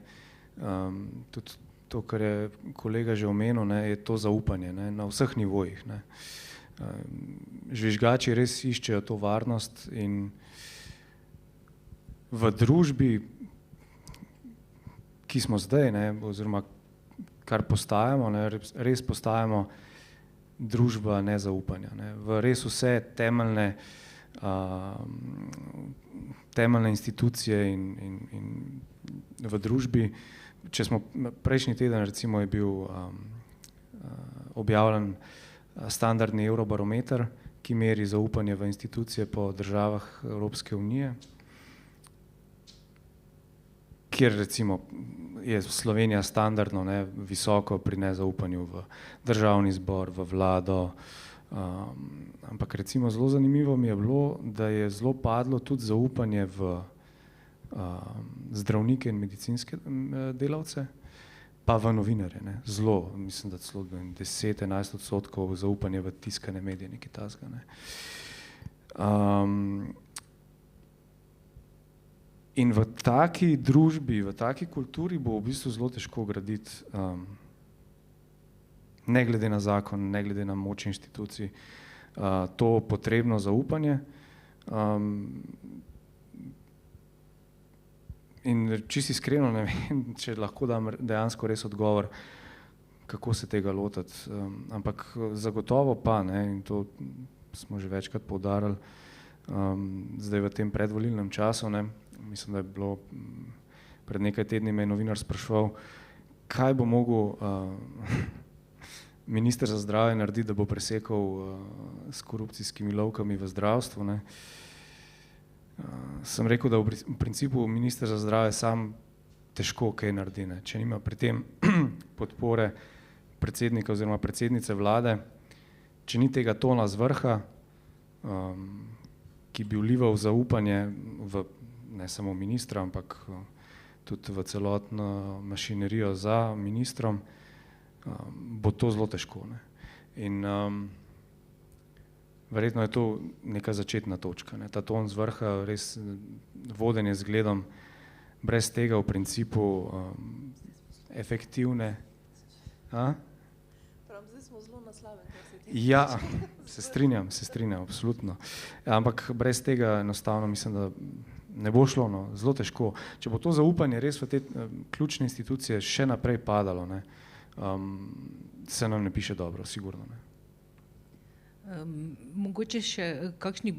tudi to, kar je kolega že omenil, ne, je to zaupanje, ne, na vseh nivojih. Ne. Žvižgači res iščejo to varnost in v družbi, ki smo zdaj, ne, oziroma kar postajamo, ne, res postajamo družba nezaupanja. Ne. V res vse temeljne institucije in v družbi. Če smo prejšnji teden, recimo, je bil objavljen standardni Eurobarometer, ki meri zaupanje v institucije po državah Evropske unije, kjer recimo je Slovenija standardno, ne, visoko pri nezaupanju v državni zbor, v vlado, ampak recimo zelo zanimivo mi je bilo, da je zelo padlo tudi zaupanje v zdravnike in medicinske delavce, pa v novinarje. Ne. Zelo, mislim, da celo 10-11% zaupanje v tiskane medije, nekaj takega. Ne. In v taki družbi, v taki kulturi bo v bistvu zelo težko graditi ne glede na zakon, ne glede na moč inštitucij, to potrebno zaupanje. In čisto iskreno ne vem, če lahko dam dejansko res odgovor, kako se tega lotiti, ampak zagotovo pa, ne, in to smo že večkrat poudarili, zdaj v tem predvolilnem času, ne, mislim, da je bilo pred nekaj tedni me je novinar spraševal, kaj bo mogel minister za zdravje narediti, da bo presekal s korupcijskimi lovkami v zdravstvu, ne. Sem rekel, da v principu minister za zdravje sam težko kaj naredi, ne. Če nima pri tem podpore predsednika oziroma predsednice vlade, če ni tega tona z vrha, ki bi vlival zaupanje v ne samo ministra, ampak tudi v celotno mašinerijo za ministrom, bo to zelo težko, ne. In verjetno je to neka začetna točka, ne. Ta ton z vrha, res vodenje z gledom, brez tega v principu efektivne. Zdaj smo zelo na slabem, kar se tiče. Ja, se strinjam, absolutno. Ampak brez tega enostavno mislim, da ne bo šlo, no, zelo težko. Če bo to zaupanje res v te ključne institucije še naprej padalo, ne, se nam ne piše dobro, sigurno, ne. Mogoče še kakšni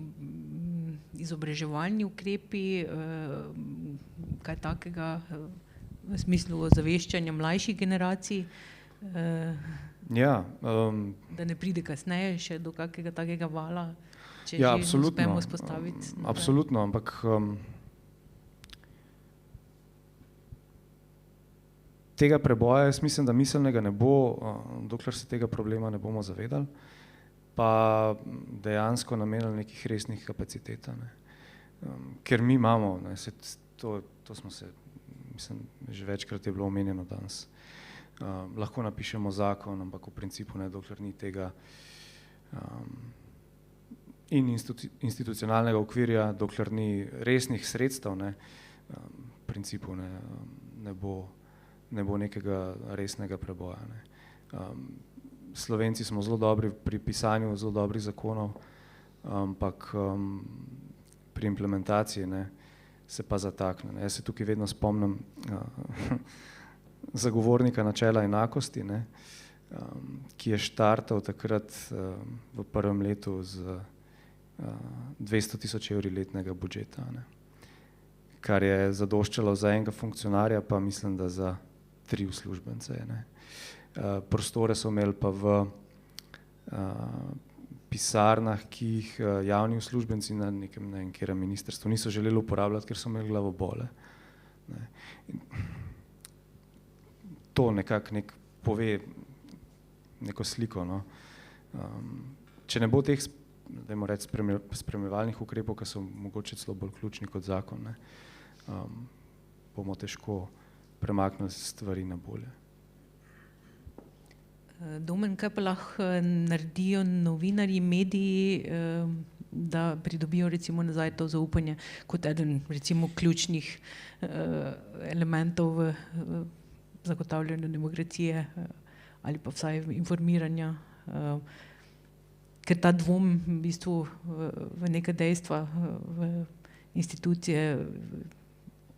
izobraževalni ukrepi, kaj takega v smislu ozaveščanja mlajših generacij, Ja, da ne pride kasneje še do kakega takega vala, če ja, že uspemo vzpostaviti. absolutno, ampak tega preboja, jaz mislim, da miselnega ne bo, dokler se tega problema ne bomo zavedali, pa dejansko namenili nekih resnih kapacitet, ne. Ker mi imamo, ne, to smo se, mislim, že večkrat je bilo omenjeno danes, lahko napišemo zakon, ampak v principu ne, dokler ni tega in institucionalnega okvirja, dokler ni resnih sredstev, ne, v principu ne bo nekega resnega preboja, ne. Slovenci smo zelo dobri pri pisanju zelo dobrih zakonov, ampak pri implementaciji, ne, se pa zatakne, ne. Jaz se tukaj vedno spomnim zagovornika načela enakosti, ne, ki je štartal takrat v prvem letu z 200.000 evri letnega budžeta, ne, kar je zadoščalo za enega funkcionarja, pa mislim, da za 3 uslužbence, ne. Prostore so imeli pa v pisarnah, ki jih javni uslužbenci na nekem, ne vem katerem ministrstvu niso želeli uporabljati, ker so imeli glavobole, ne. To nekako pove neko sliko, no. Če ne bo teh, dajmo reči, spremljevalnih ukrepov, ki so mogoče celo bolj ključni kot zakon, ne, bomo težko premaknili stvari na bolje. Domen, kaj pa lahko naredijo novinarji, mediji, da pridobijo recimo nazaj to zaupanje kot eden recimo ključnih elementov v zagotavljanju demokracije ali pa vsaj informiranja, ker ta dvom v bistvu v neka dejstva, v institucije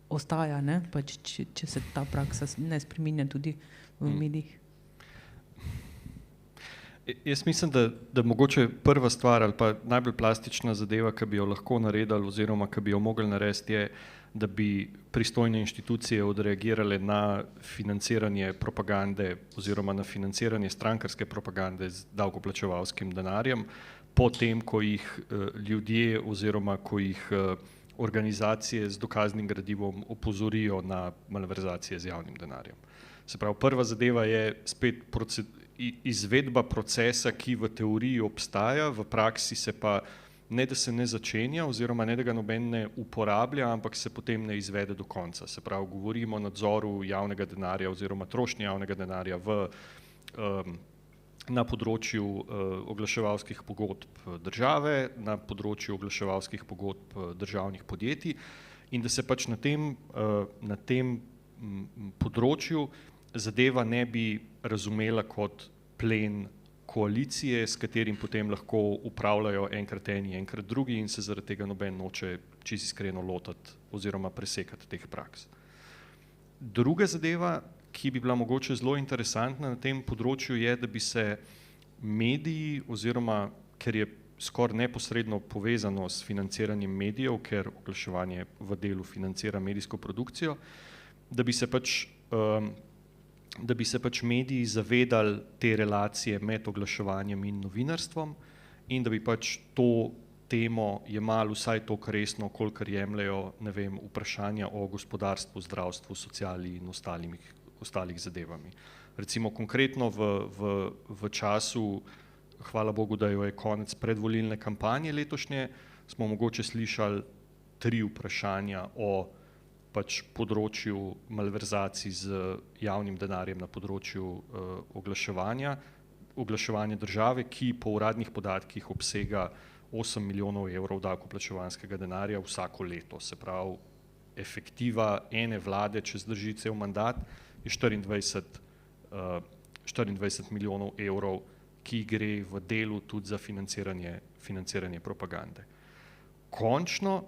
ostaja, ne, pa če se ta praksa ne spreminja tudi v medijih. Jaz mislim, da mogoče prva stvar ali pa najbolj plastična zadeva, ki bi jo lahko naredili oziroma ki bi jo mogli narediti, je, da bi pristojne inštitucije odreagirale na financiranje propagande oziroma na financiranje strankarske propagande z davkoplačevalskim denarjem, potem, ko jih ljudje oziroma ko jih organizacije z dokaznim gradivom opozorijo na malverzacije z javnim denarjem. Se pravi, prva zadeva je spet izvedba procesa, ki v teoriji obstaja, v praksi se pa ne da se ne začenja oziroma ne da ga noben ne uporablja, ampak se potem ne izvede do konca. Se pravi, govorimo o nadzoru javnega denarja oziroma trošnje javnega denarja na področju oglaševalskih pogodb države, na področju oglaševalskih pogodb državnih podjetij in da se pač na tem področju zadeva ne bi razumela kot plen koalicije, s katerim potem lahko upravljajo enkrat eni, enkrat drugi in se zaradi tega noben noče čisto iskreno lotiti oziroma presekati teh praks. Druga zadeva, ki bi bila mogoče zelo interesantna na tem področju, je, da bi se mediji oziroma, ker je skoraj neposredno povezano s financiranjem medijev, ker oglaševanje v delu financira medijsko produkcijo, da bi se pač mediji zavedali te relacije med oglaševanjem in novinarstvom in da bi pač to temo jemali vsaj toliko resno, kolikor jemljajo, ne vem, vprašanja o gospodarstvu, zdravstvu, sociali in ostalih zadevami. Recimo konkretno v času, hvala Bogu, da jo je konec predvolilne kampanje letošnje, smo mogoče slišali 3 vprašanja o pač področju malverzacij z javnim denarjem na področju oglaševanja države, ki po uradnih podatkih obsega 8 milijonov evrov davkoplačevanskega denarja vsako leto. Se pravi, efektiva ene vlade, če zdrži cel mandat, je 24 milijonov evrov, ki gre v delu tudi za financiranje propagande. Končno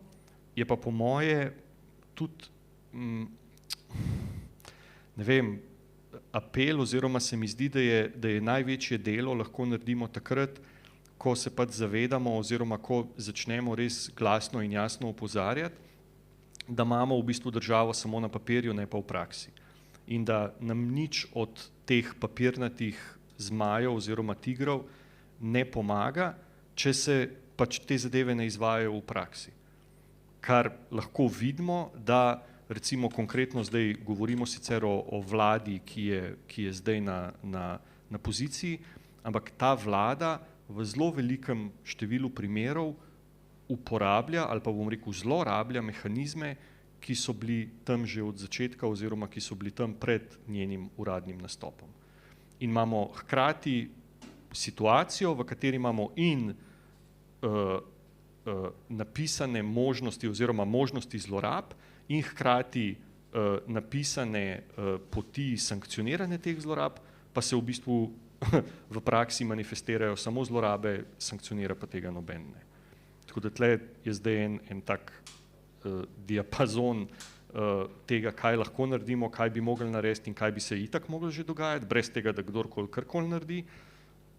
je pa po moje tudi, ne vem, apel oziroma se mi zdi, da je največje delo lahko naredimo takrat, ko se pač zavedamo oziroma ko začnemo res glasno in jasno opozarjati, da imamo v bistvu državo samo na papirju, ne pa v praksi. In da nam nič od teh papirnatih zmajev oziroma tigrov ne pomaga, če se pač te zadeve ne izvajajo v praksi. Kar lahko vidimo, da recimo konkretno zdaj govorimo sicer o vladi, ki je zdaj na poziciji, ampak ta vlada v zelo velikem številu primerov uporablja ali pa bom rekel zlorablja mehanizme, ki so bili tam že od začetka oziroma ki so bili tam pred njenim uradnim nastopom. In imamo hkrati situacijo, v kateri imamo in napisane možnosti oziroma možnosti zlorab in hkrati napisane poti sankcioniranja teh zlorab, pa se v bistvu v praksi manifestirajo samo zlorabe, sankcionira pa tega noben ne. Tako da tle je zdaj en tak diapazon tega, kaj lahko naredimo, kaj bi mogli narediti in kaj bi se itak moglo že dogajati, brez tega, da kdorkoli karkoli naredi.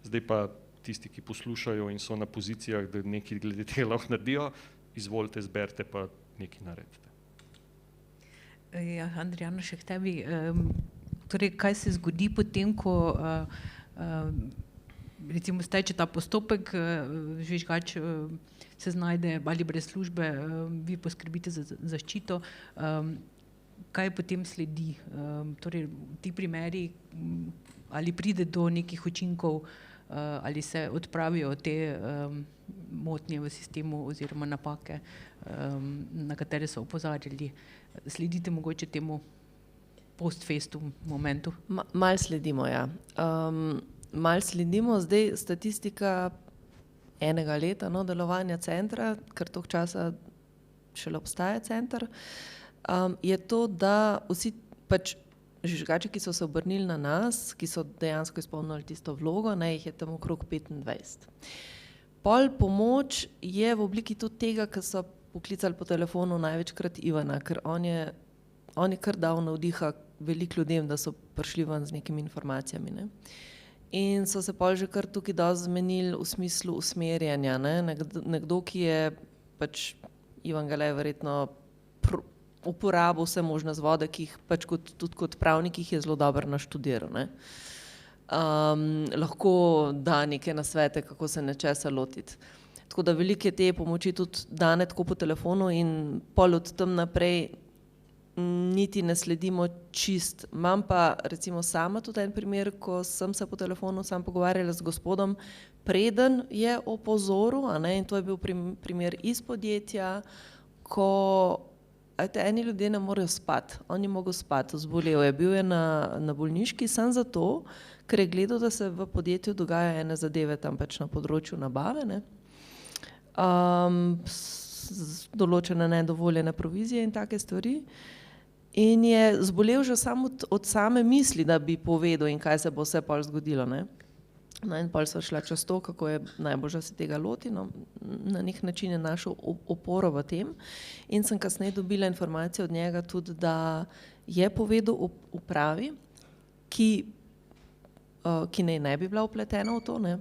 Zdaj pa tisti, ki poslušajo in so na pozicijah, da nekaj glede tega lahko naredijo, izvolite, zberite pa nekaj naredite. Ja, Andrijana, še k tebi. Torej, kaj se zgodi potem, ko recimo steče ta postopek, žvižgač se znajde ali brez službe, vi poskrbite za zaščito, kaj potem sledi? Torej, ti primeri, ali pride do nekih učinkov, ali se odpravijo te motnje v sistemu oziroma napake, na katere so opozarjali. Sledite mogoče temu post festum momentu? Mal sledimo, ja. Mal sledimo, zdaj statistika enega leta delovanja centra, ker toliko časa šele obstaja center, je to, da vsi pač žvižgači, ki so se obrnili na nas, ki so dejansko izpolnili tisto vlogo, jih je tam okrog 25. Pol pomoč je v obliki tudi tega, ker so poklicali po telefonu največkrat Ivana, ker on je kar dal navdiha veliko ljudem, da so prišli ven z nekimi informacijami. Ne? In so se pol že kar tukaj dosti zmenili v smislu usmerjanja. Nekdo, ki je pač Ivan Galej verjetno uporabil vse možne vzvode, ki jih pač tudi kot pravnik jih je zelo dobro naštudiral. Lahko da neke nasvete, kako se nečesa lotiti. Tako da velike te pomoči tudi dane tako po telefonu in pol od tam naprej niti ne sledimo čist. Imam pa recimo sama tudi en primer, ko sem se po telefonu sam pogovarjala z gospodom, preden je opozoril, in to je bil primer iz podjetja, ko eni ljudje ne morejo spati, on je mogel spati, zbolel je, bil je na bolniški samo zato, ker je gledal, da se v podjetju dogaja ene zadeve tam pač na področju nabave, določene nedovoljene provizije in take stvari. In je zbolel že samo od same misli, da bi povedal in kaj se bo vse pol zgodilo. No in pol sva šla čez to, kako je najbolj, da se tega loti, no, na nek način je našel oporo v tem in sem kasneje dobila informacije od njega tudi, da je povedal upravi, ki ne bi bila vpletena v to, ne,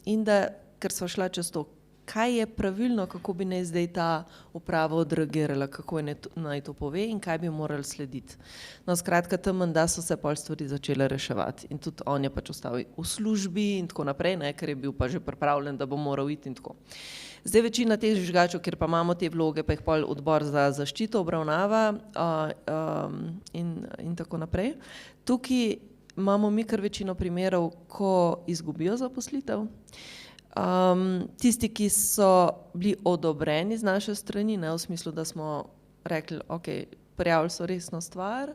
in da, ker sva šla čez to, kaj je pravilno, kako bi naj zdaj ta uprava odreagirala, kako naj to pove in kaj bi morali slediti. No, skratka, tam menda so se pol stvari začele reševati in tudi on je pač ostal v službi in tako naprej, ne, ker je bil pa že pripravljen, da bo moral iti in tako. Zdaj večina teh žvižgačev, kjer pa imamo te vloge, pa jih pol odbor za zaščito obravnava in tako naprej. Tukaj imamo mi kar večino primerov, ko izgubijo zaposlitev. Tisti, ki so bili odobreni z naše strani, ne, v smislu, da smo rekli, ok, prijavili so resno stvar,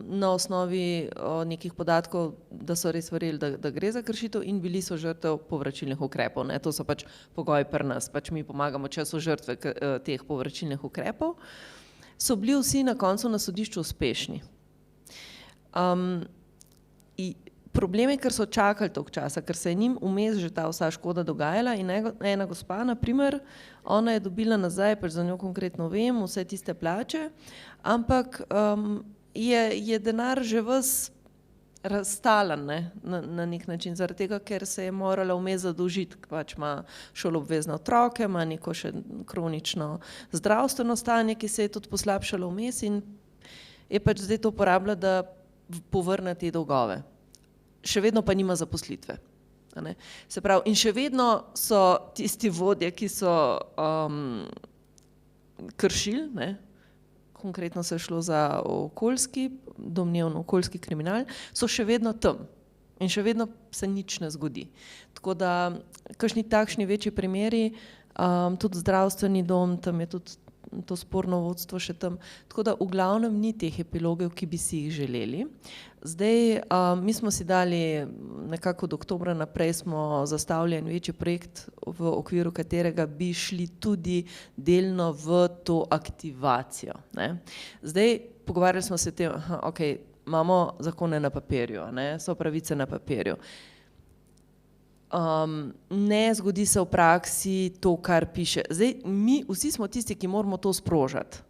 na osnovi nekih podatkov, da so res verjeli, da gre za kršitev in bili so žrtev povračilnih ukrepov. Ne. To so pač pogoji pri nas, pač mi pomagamo, če so žrtve teh povračilnih ukrepov. So bili vsi na koncu na sodišču uspešni. Problem je, ker so čakali toliko časa, ker se je njim vmes že ta vsa škoda dogajala in ena gospa, na primer, ona je dobila nazaj, pač za njo konkretno vem, vse tiste plače, ampak je denar že ves razstalan, ne, na nek način, zaradi tega, ker se je morala vmes zadolžiti, pač ima šoloobvezne otroke, ima neko še kronično zdravstveno stanje, ki se je tudi poslabšalo vmes in je pač zdaj to uporabila, da povrne te dolgove. Še vedno pa nima zaposlitve. Se pravi, in še vedno so tisti vodje, ki so kršili, ne, konkretno se je šlo za domnevno okoljski kriminal, so še vedno tam in še vedno se nič ne zgodi. Tako da, kakšni takšni večji primeri, tudi zdravstveni dom, tam je tudi to sporno vodstvo še tam, tako da v glavnem ni teh epilogov, ki bi si jih želeli. Zdaj, mi smo si dali nekako od oktobra naprej smo zastavili en večji projekt, v okviru katerega bi šli tudi delno v to aktivacijo, ne. Zdaj, pogovarjali smo se o tem, ok, imamo zakone na papirju, ne, so pravice na papirju. Ne zgodi se v praksi to, kar piše. Zdaj, mi vsi smo tisti, ki moramo to sprožati.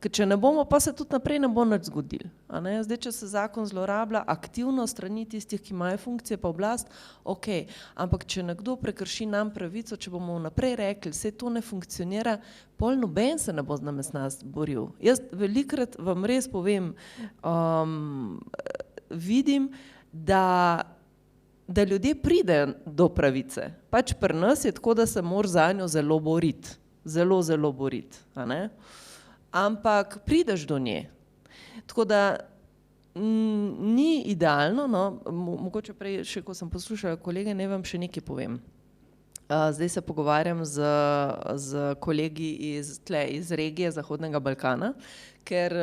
Ker če ne bomo, pa se tudi naprej ne bo nič zgodilo. Zdaj, če se zakon zlorablja aktivno strani tistih, ki imajo funkcije pa oblast, ok, ampak če nekdo prekrši nam pravico, če bomo naprej rekli, saj to ne funkcionira, pol noben se ne bo z nas boril. Jaz velikokrat vam res povem, vidim, da ljudje pridejo do pravice. Pač pri nas je tako, da se moraš za njo zelo boriti. Zelo, zelo boriti. Ampak prideš do nje. Tako da ni idealno, no, mogoče prej, še ko sem poslušala kolege, ne vam še nekaj povem. Zdaj se pogovarjam z kolegi iz regije Zahodnega Balkana, ker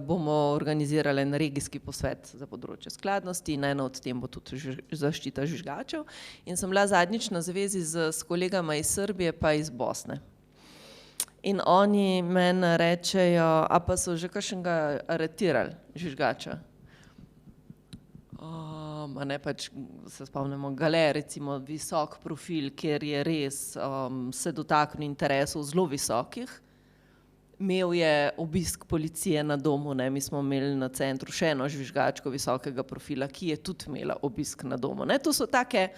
bomo organizirali en regijski posvet za področje skladnosti in eno od tem bo tudi zaščita žvižgačev. In sem bila zadnjič na zvezi s kolegama iz Srbije pa iz Bosne. In oni meni rečejo, a pa so že kakšnega aretirali žvižgača. Ne, pač se spomnimo Gale, recimo visok profil, kjer je res se dotaknil interesov zelo visokih. Imel je obisk policije na domu, ne, mi smo imeli na centru še eno žvižgačko visokega profila, ki je tudi imela obisk na domu. Ne. To so take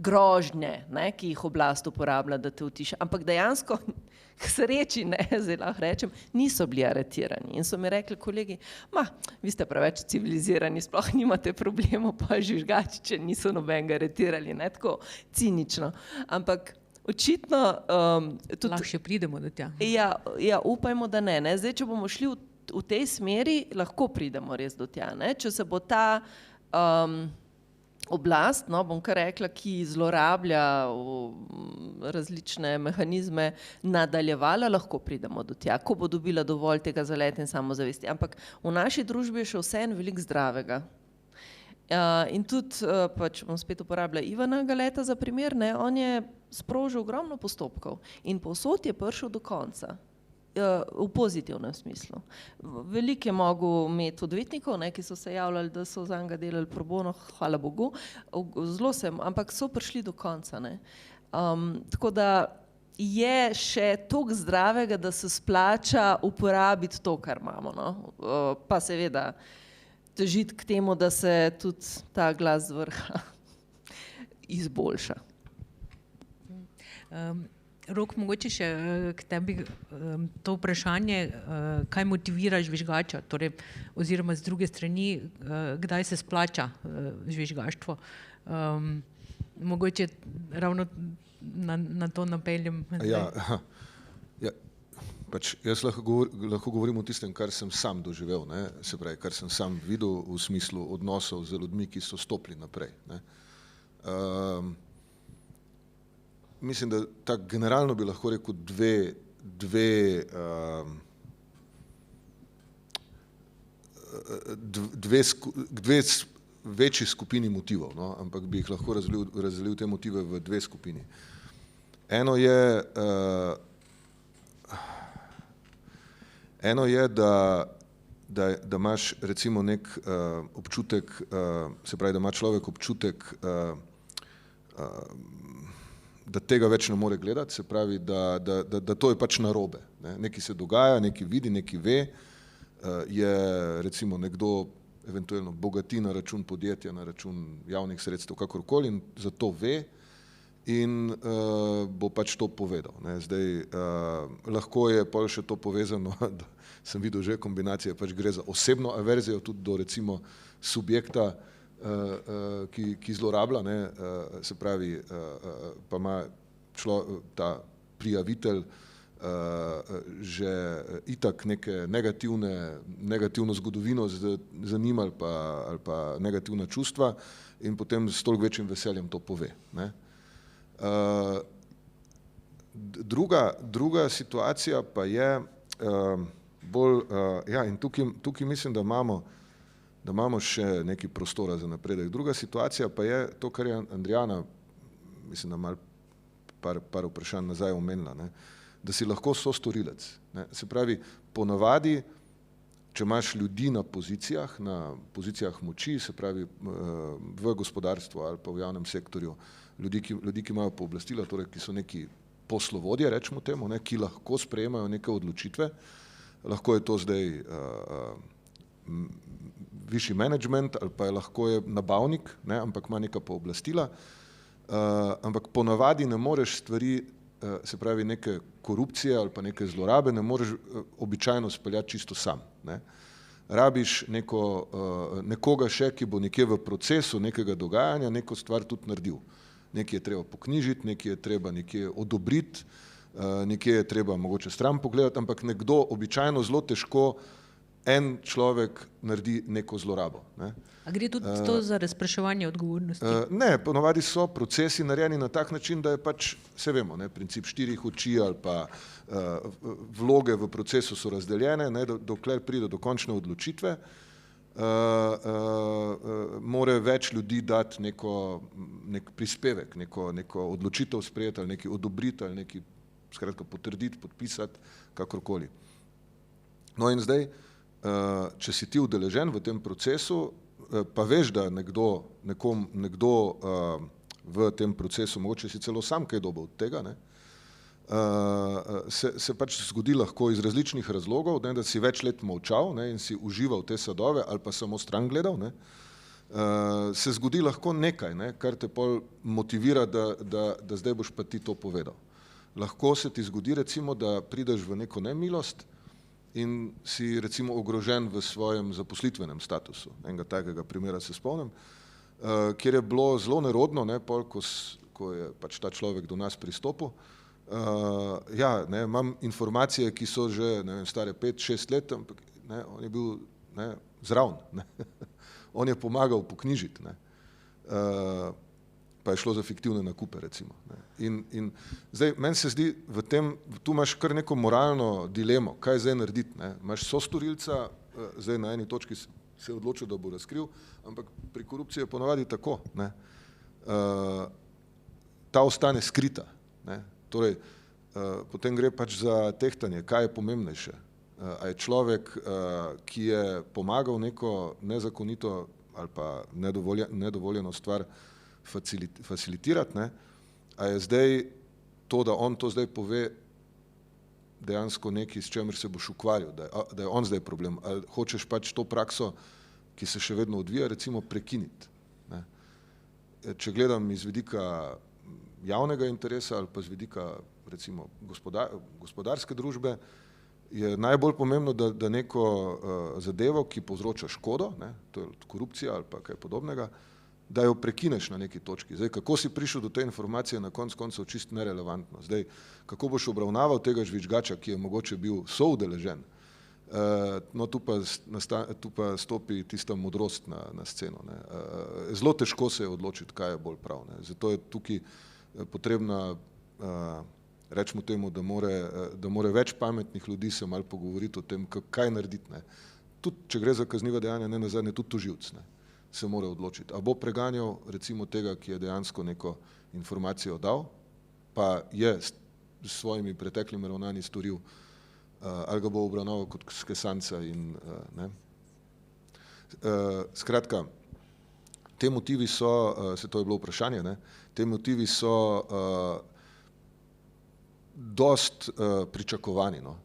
grožnje, ne, ki jih oblast uporablja, da te utiša. Ampak dejansko, k sreči, ne, zdaj lahko rečem, niso bili aretirani. In so mi rekli kolegi, vi ste preveč civilizirani, sploh nimate problemov, pa žvižgači, če niso nobenega aretirali, ne, tako cinično. Ampak očitno lahko še pridemo do tja. Ja, upajmo, da ne. Zdaj, če bomo šli v tej smeri, lahko pridemo res do tja, ne. Če se bo ta oblast, no, bom kar rekla, ki zlorablja različne mehanizme, nadaljevala, lahko pridemo do tja, ko bo dobila dovolj tega zaleta in samozavesti. Ampak v naši družbi je še vseeno veliko zdravega. In tudi, pač bom spet uporabila Ivana Galeta za primer, ne, on je sprožil ogromno postopkov in povsod je prišel do konca. v pozitivnem smislu. Veliko je mogel imeti odvetnikov, ne, ki so se javljali, da so za njega delali pro bono, hvala Bogu, zelo ampak so prišli do konca. Ne. Tako da je še toliko zdravega, da se splača uporabiti to, kar imamo. No. Pa seveda težiti k temu, da se tudi ta glas z vrha izboljša. Rok, mogoče še k tebi to vprašanje, kaj motivira žvižgača, torej, oziroma z druge strani, kdaj se splača žvižgaštvo. Mogoče ravno na to napeljem. Ja, pač jaz lahko govorim o tistem, kar sem sam doživel, ne? Se pravi, kar sem sam videl v smislu odnosov z ljudmi, ki so stopili naprej. Ne? Mislim, da tako generalno bi lahko rekel dve večji skupini motivov, no? Ampak bi jih lahko razdelil te motive v dve skupini. Eno je, da imaš recimo nek občutek, se pravi, da ima človek občutek, da tega več ne more gledati, se pravi, da to je pač narobe. Ne? Nekaj se dogaja, nekaj vidi, nekaj ve, je recimo nekdo eventualno bogati na račun podjetja, na račun javnih sredstev, kakorkoli, in zato ve in bo pač to povedal. Ne? Zdaj, lahko je pol še to povezano, da sem videl že kombinacije, pač gre za osebno averzijo tudi do recimo subjekta, ki zlorablja, ne, se pravi, pa ima ta prijavitelj že itak neke negativno zgodovino za njim ali pa negativna čustva in potem s toliko večjim veseljem to pove. Ne. Druga situacija pa je bolj, ja, in tukaj mislim, da imamo še nekaj prostora za napredek. Druga situacija pa je to, kar je Andrijana, mislim, da malo par vprašanj nazaj omenila, ne, da si lahko sostorilec. Ne. Se pravi, ponavadi, če imaš ljudi na pozicijah moči, se pravi v gospodarstvu ali pa v javnem sektorju, ljudi, ki imajo pooblastila, torej ki so neki poslovodje, rečemo temu, ne, ki lahko sprejemajo neke odločitve, lahko je to zdaj višji management ali pa lahko je nabavnik, ne, ampak ima neka pooblastila, ampak ponavadi ne moreš stvari, se pravi neke korupcije ali pa neke zlorabe, ne moreš običajno speljati čisto sam. Ne. Rabiš nekoga še, ki bo nekje v procesu nekega dogajanja neko stvar tudi naredil. Nekje je treba poknjižiti, nekje je treba nekje odobriti, nekje je treba mogoče stran pogledati, ampak nekdo običajno zelo težko en človek naredi neko zlorabo. Ne. A gre tudi to za razpraševanje odgovornosti? Ne, ponovadi so procesi narejeni na tak način, da je pač, vse vemo, ne, princip 4 oči ali pa vloge v procesu so razdeljene, ne, dokler pride do končne odločitve, more več ljudi dati nek prispevek, neko odločitev sprejeti ali neki odobriti ali neki, skratka, potrditi, podpisati, kakorkoli. No in zdaj, če si ti udeležen v tem procesu, pa veš, da nekdo v tem procesu, mogoče si celo sam kaj dobil od tega, ne, se pač zgodi lahko iz različnih razlogov, ne, da si več let molčal, ne, in si užival te sadove ali pa samo stran gledal, ne, se zgodi lahko nekaj, ne, kar te pol motivira, da zdaj boš pa ti to povedal. Lahko se ti zgodi recimo, da prideš v neko nemilost in si recimo ogrožen v svojem zaposlitvenem statusu. Enega takega primera se spomnim, kjer je bilo zelo nerodno, ne, pol, ko je pač ta človek do nas pristopil. Ja, ne, imam informacije, ki so že, ne vem, stare 5-6 let, ampak ne, on je bil, ne, zraven, ne. On je pomagal poknjižiti, ne. Pa je šlo za fiktivne nakupe, recimo. Ne. In zdaj, meni se zdi, tu imaš kar neko moralno dilemo, kaj zdaj narediti. Ne. Imaš sostorilca, zdaj na eni točki se je odločil, da bo razkril, ampak pri korupciji je ponavadi tako. Ne. Ta ostane skrita. Ne. Torej, potem gre pač za tehtanje, kaj je pomembnejše. A je človek, ki je pomagal neko nezakonito ali pa nedovoljeno stvar facilitirati, ne? A je zdaj to, da on to zdaj pove, dejansko nekaj, s čemer se boš ukvarjal, da je on zdaj problem, ali hočeš pač to prakso, ki se še vedno odvija, recimo prekiniti. Ne? Če gledam iz vidika javnega interesa ali pa z vidika recimo gospodarske družbe, je najbolj pomembno, da neko zadevo, ki povzroča škodo, ne, to je korupcija ali pa kaj podobnega, da jo prekineš na neki točki. Zdaj, kako si prišel do te informacije, na koncu koncev čisto nerelevantno. Zdaj, kako boš obravnaval tega žvižgača, ki je mogoče bil soudeležen, no tu pa stopi tista modrost na sceno. Ne. Zelo težko se je odločiti, kaj je bolj prav. Ne. Zato je tukaj potrebna, rečemo temu, da more več pametnih ljudi se malo pogovoriti o tem, kaj narediti. Ne. Tudi, če gre za kazniva dejanja, ne nazadnje, tudi tožilec se mora odločiti. A bo preganjal recimo tega, ki je dejansko neko informacijo dal, pa je s svojimi preteklimi ravnanji storil, ali ga bo obravnaval kot skesanca in ne. Skratka, te motivi so, to je bilo vprašanje, ne, te motivi so dost pričakovani. No.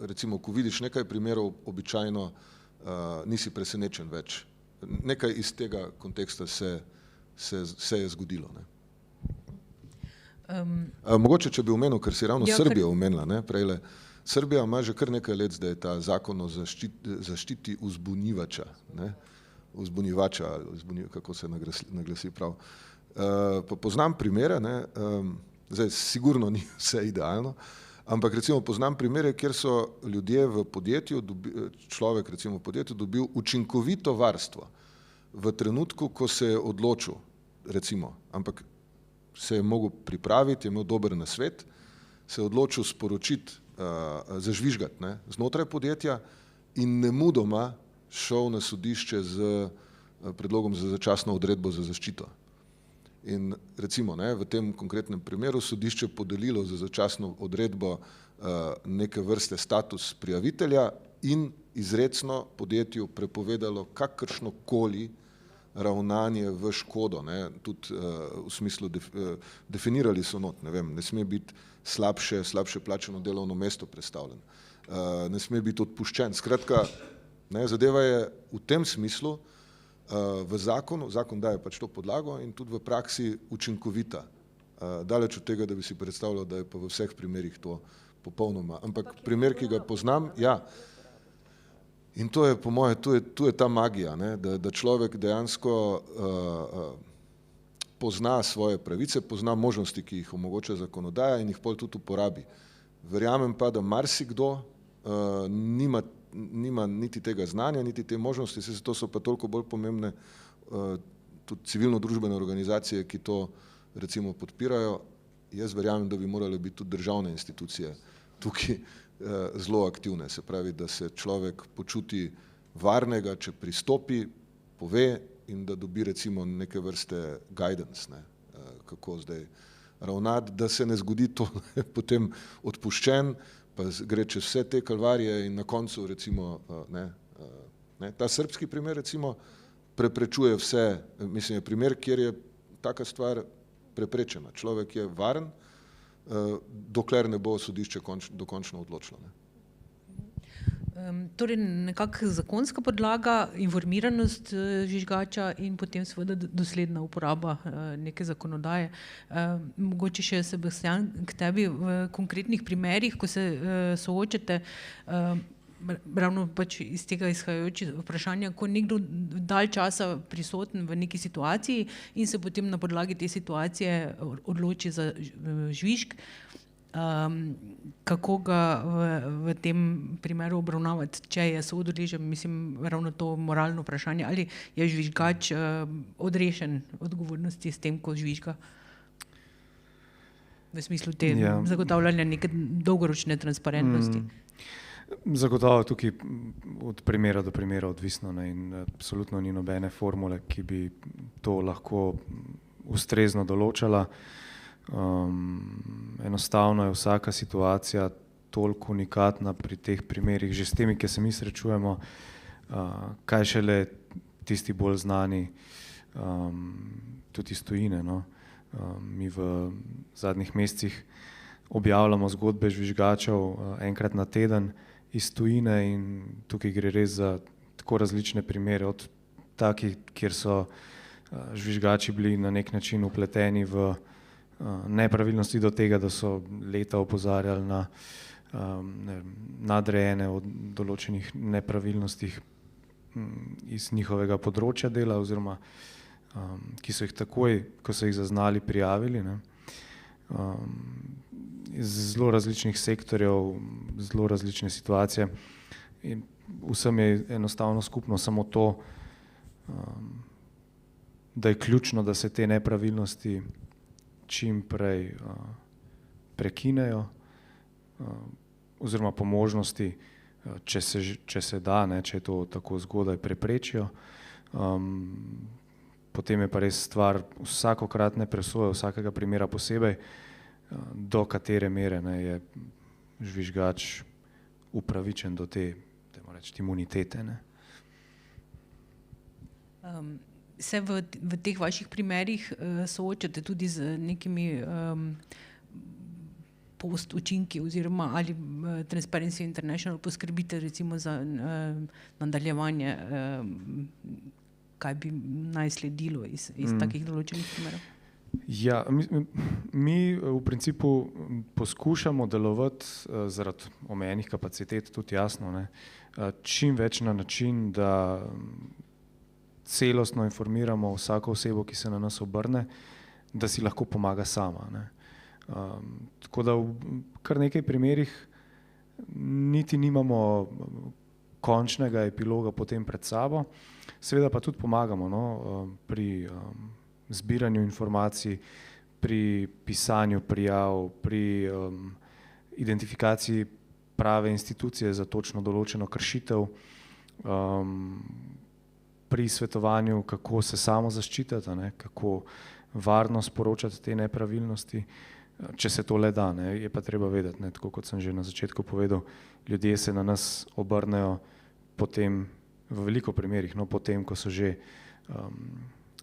Recimo, ko vidiš nekaj primerov, običajno nisi presenečen več. Nekaj iz tega konteksta se je zgodilo. Ne. Mogoče, če bi omenil, ker si ravno Srbijo omenila, ne, prejle. Srbija ima že kar nekaj let, da je ta zakon o zaščiti uzbunjivača, ne, uzbunjivača, kako se naglasi prav. Pa poznam primere, ne, zdaj sigurno ni vse idealno, ampak recimo poznam primere, kjer so ljudje v podjetju, človek recimo v podjetju dobil učinkovito varstvo v trenutku, ko se je odločil, recimo, ampak se je mogel pripraviti, je imel dober nasvet, se je odločil sporočiti, zažvižgati, ne, znotraj podjetja in nemudoma šel na sodišče z predlogom za začasno odredbo za zaščito. In recimo, ne, v tem konkretnem primeru sodišče podelilo za začasno odredbo neke vrste status prijavitelja in izrecno podjetju prepovedalo kakršnokoli ravnanje v škodo, ne, tudi v smislu definirali so not, ne vem, ne sme biti slabše plačano delovno mesto predstavljen, ne sme biti odpuščen. Skratka, ne, zadeva je v tem smislu v zakonu, zakon daje pač to podlago in tudi v praksi učinkovita. Daleč od tega, da bi si predstavljal, da je pa v vseh primerih to popolnoma. Ampak primer, ki ga poznam, ja, in to je po moje, tu je ta magija, ne, da človek dejansko pozna svoje pravice, pozna možnosti, ki jih omogoča zakonodaja in jih pol tudi uporabi. Verjamem pa, da marsikdo nima niti tega znanja, niti te možnosti, zato so pa toliko bolj pomembne tudi civilno-družbene organizacije, ki to recimo podpirajo. Jaz verjamem, da bi morale biti tudi državne institucije tukaj zelo aktivne, se pravi, da se človek počuti varnega, če pristopi, pove in da dobi recimo neke vrste guidance, ne, kako zdaj ravnati, da se ne zgodi to, da je potem odpuščen, pa gre čez vse te kalvarije in na koncu recimo, ne, ta srbski primer recimo preprečuje vse, mislim, je primer, kjer je taka stvar preprečena. Človek je varen, dokler ne bo sodišče dokončno odločilo. Ne. Torej nekako zakonska podlaga, informiranost žvižgača in potem seveda dosledna uporaba neke zakonodaje. Mogoče še, Sebastian, k tebi v konkretnih primerih, ko se soočate, ravno pač iz tega izhajajoče vprašanja, ko nekdo dalj časa prisoten v neki situaciji in se potem na podlagi te situacije odloči za žvižg, kako ga v tem primeru obravnavati, če je soudeležen, mislim, ravno to moralno vprašanje, ali je žvižgač odrešen odgovornosti s tem, ko žvižga? V smislu te zagotavljanja neke dolgoročne transparentnosti. Zagotovo tukaj od primera do primera odvisno, ne, in absolutno ni nobene formule, ki bi to lahko ustrezno določala. Enostavno je vsaka situacija toliko unikatna pri teh primerih, že s temi, ki se mi srečujemo, kaj šele tisti bolj znani, tudi iz tujine, no. Mi v zadnjih mesecih objavljamo zgodbe žvižgačev enkrat na teden iz tujine in tukaj gre res za tako različne primere, od takih, kjer so žvižgači bili na nek način upleteni v nepravilnosti do tega, da so leta opozarjali na nadrejene o določenih nepravilnostih iz njihovega področja dela oziroma ki so jih takoj, ko so jih zaznali, prijavili, ne. Iz zelo različnih sektorjev, zelo različne situacije in vsem je enostavno skupno samo to, da je ključno, da se te nepravilnosti čim prej prekinejo oziroma po možnosti, če se da, ne, če je to tako zgodaj, preprečijo. Potem je pa res stvar vsakokratne presoje, vsakega primera posebej, do katere mere, ne, je žvižgač upravičen do te, dajmo reči, imunitete, ne. Se v teh vaših primerih soočate tudi z nekimi post učinki oziroma ali Transparency International poskrbite recimo za nadaljevanje, kaj bi naj sledilo iz takih določenih primerov? Ja, mi v principu poskušamo delovati zaradi omejenih kapacitet, tudi jasno, ne, čim več na način, da celostno informiramo vsako osebo, ki se na nas obrne, da si lahko pomaga sama, ne. Tako da v kar nekaj primerih niti nimamo končnega epiloga potem pred sabo, seveda pa tudi pomagamo, no, pri zbiranju informacij, pri pisanju prijav, pri identifikaciji prave institucije za točno določeno kršitev, pri svetovanju, kako se samo zaščititi, ne, kako varno sporočati te nepravilnosti, če se to le da, ne, je pa treba vedeti, ne, tako kot sem že na začetku povedal, ljudje se na nas obrnejo potem, v veliko primerih, no, potem, ko so že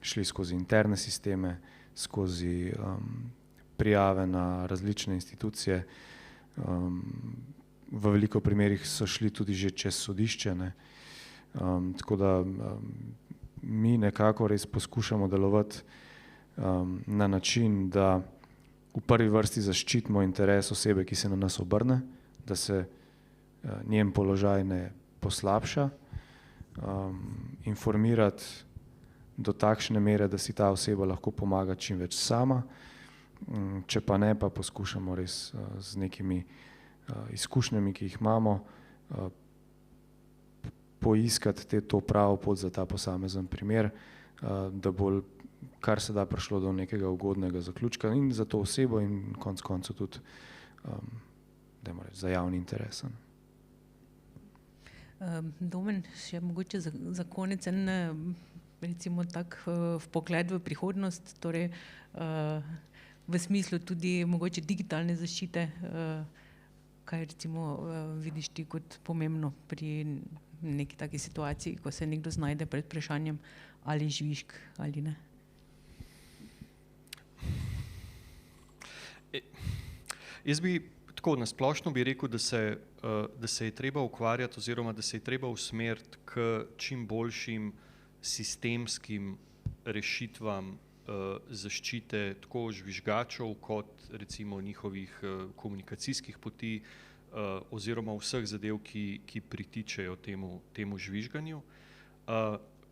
šli skozi interne sisteme, skozi prijave na različne institucije, v veliko primerih so šli tudi že čez sodišče, ne. Tako da mi nekako res poskušamo delovati na način, da v prvi vrsti zaščitimo interes osebe, ki se na nas obrne, da se njen položaj ne poslabša, informirati do takšne mere, da si ta oseba lahko pomaga čim več sama, če pa ne, pa poskušamo res z nekimi izkušnjami, ki jih imamo, poiskati to pravo pot za ta posamezen primer, da bo kar se da prišlo do nekega ugodnega zaključka in za to osebo in konec koncev tudi, dajmo reči, za javni interes. Domen, še mogoče za konec en recimo tak vpogled v prihodnost, torej v smislu tudi mogoče digitalne zaščite, kaj recimo vidiš ti kot pomembno pri neki taki situaciji, ko se nekdo znajde pred vprašanjem ali žvižg ali ne? Jaz bi tako na splošno bi rekel, da se je treba ukvarjati oziroma da se je treba usmeriti k čim boljšim sistemskim rešitvam zaščite tako žvižgačev kot recimo njihovih komunikacijskih poti oziroma vseh zadev, ki pritičejo temu žvižganju.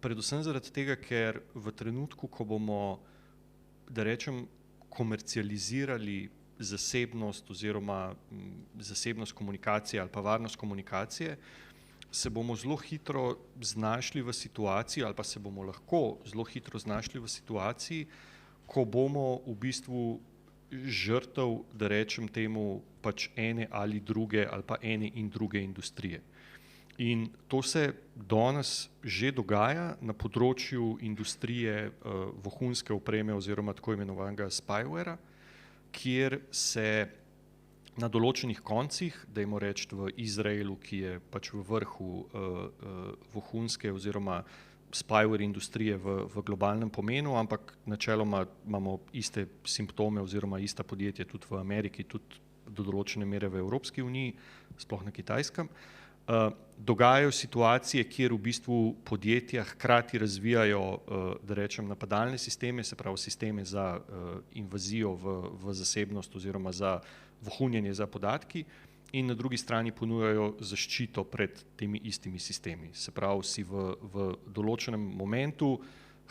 Predvsem zaradi tega, ker v trenutku, ko bomo, da rečem, komercializirali zasebnost oziroma zasebnost komunikacije ali pa varnost komunikacije, se bomo zelo hitro znašli v situaciji ali pa se bomo lahko zelo hitro znašli v situaciji, ko bomo v bistvu žrtev, da rečem temu, pač ene ali druge ali pa ene in druge industrije. In to se danes že dogaja na področju industrije vohunske opreme oziroma tako imenovanega spywarea, kjer se na določenih koncih, dajmo reči v Izraelu, ki je pač v vrhu vohunske oziroma spyware industrije v globalnem pomenu, ampak načeloma imamo iste simptome oziroma ista podjetja tudi v Ameriki, tudi do določene mere v Evropski uniji, sploh na Kitajskem. Dogajajo situacije, kjer v bistvu podjetja hkrati razvijajo, da rečem, napadalne sisteme, se pravi sisteme za invazijo v zasebnost oziroma za vohunjenje za podatki, in na drugi strani ponujajo zaščito pred temi istimi sistemi. Se pravi, si v določenem momentu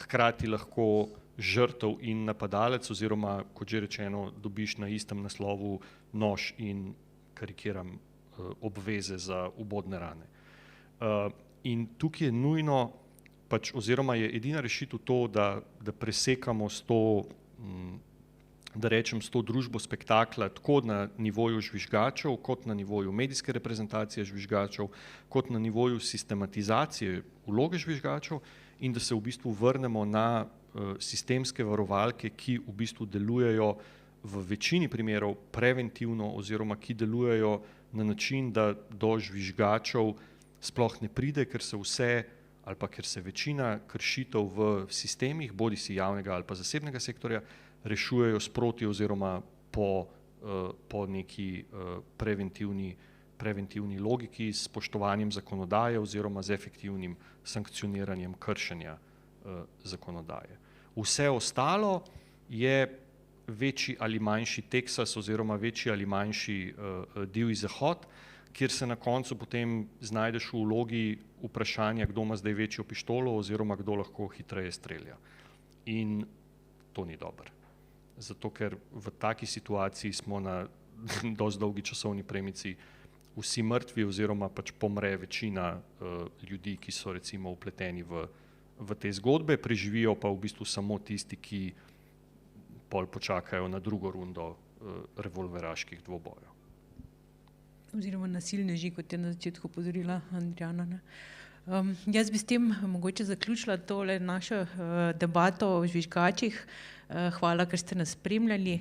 hkrati lahko žrtev in napadalec oziroma, kot že rečeno, dobiš na istem naslovu nož in, karikiram, obveze za ubodne rane. In tukaj je nujno, pač, oziroma je edina rešitev to, da presekamo s to, da rečem, s to družbo spektakla tako na nivoju žvižgačev, kot na nivoju medijske reprezentacije žvižgačev, kot na nivoju sistematizacije vloge žvižgačev, in da se v bistvu vrnemo na sistemske varovalke, ki v bistvu delujejo v večini primerov preventivno oziroma ki delujejo na način, da do žvižgačev sploh ne pride, ker se vse ali pa ker se večina kršitev v sistemih, bodisi javnega ali pa zasebnega sektorja, rešujejo sproti oziroma po neki preventivni logiki, s spoštovanjem zakonodaje oziroma z efektivnim sankcioniranjem kršenja zakonodaje. Vse ostalo je večji ali manjši Teksas oziroma večji ali manjši divji zahod, kjer se na koncu potem znajdeš v vlogi vprašanja, kdo ima zdaj večjo pištolo oziroma kdo lahko hitreje strelja. In to ni dobro. Zato, ker v taki situaciji smo na dosti dolgi časovni premici vsi mrtvi oziroma pač pomre večina ljudi, ki so recimo vpleteni v te zgodbe, preživijo pa v bistvu samo tisti, ki pol počakajo na drugo rundo revolveraških dvobojev. Oziroma nasilneži, kot je na začetku opozorila Andrijana. Jaz bi s tem mogoče zaključila tole našo debato o žvižgačih. Hvala, ker ste nas spremljali.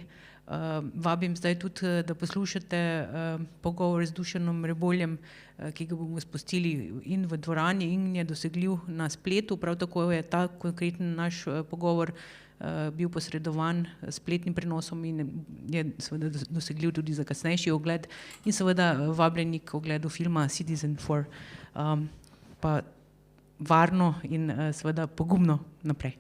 Vabim zdaj tudi, da poslušate pogovor z Dušanom Reboljem, ki ga bomo spustili in v dvorani in je dosegljiv na spletu. Prav tako je ta konkreten naš pogovor bil posredovan s spletnim prenosom in je seveda dosegljiv tudi za kasnejši ogled in seveda vabljeni k ogledu filma Citizen4, pa varno in seveda pogumno naprej.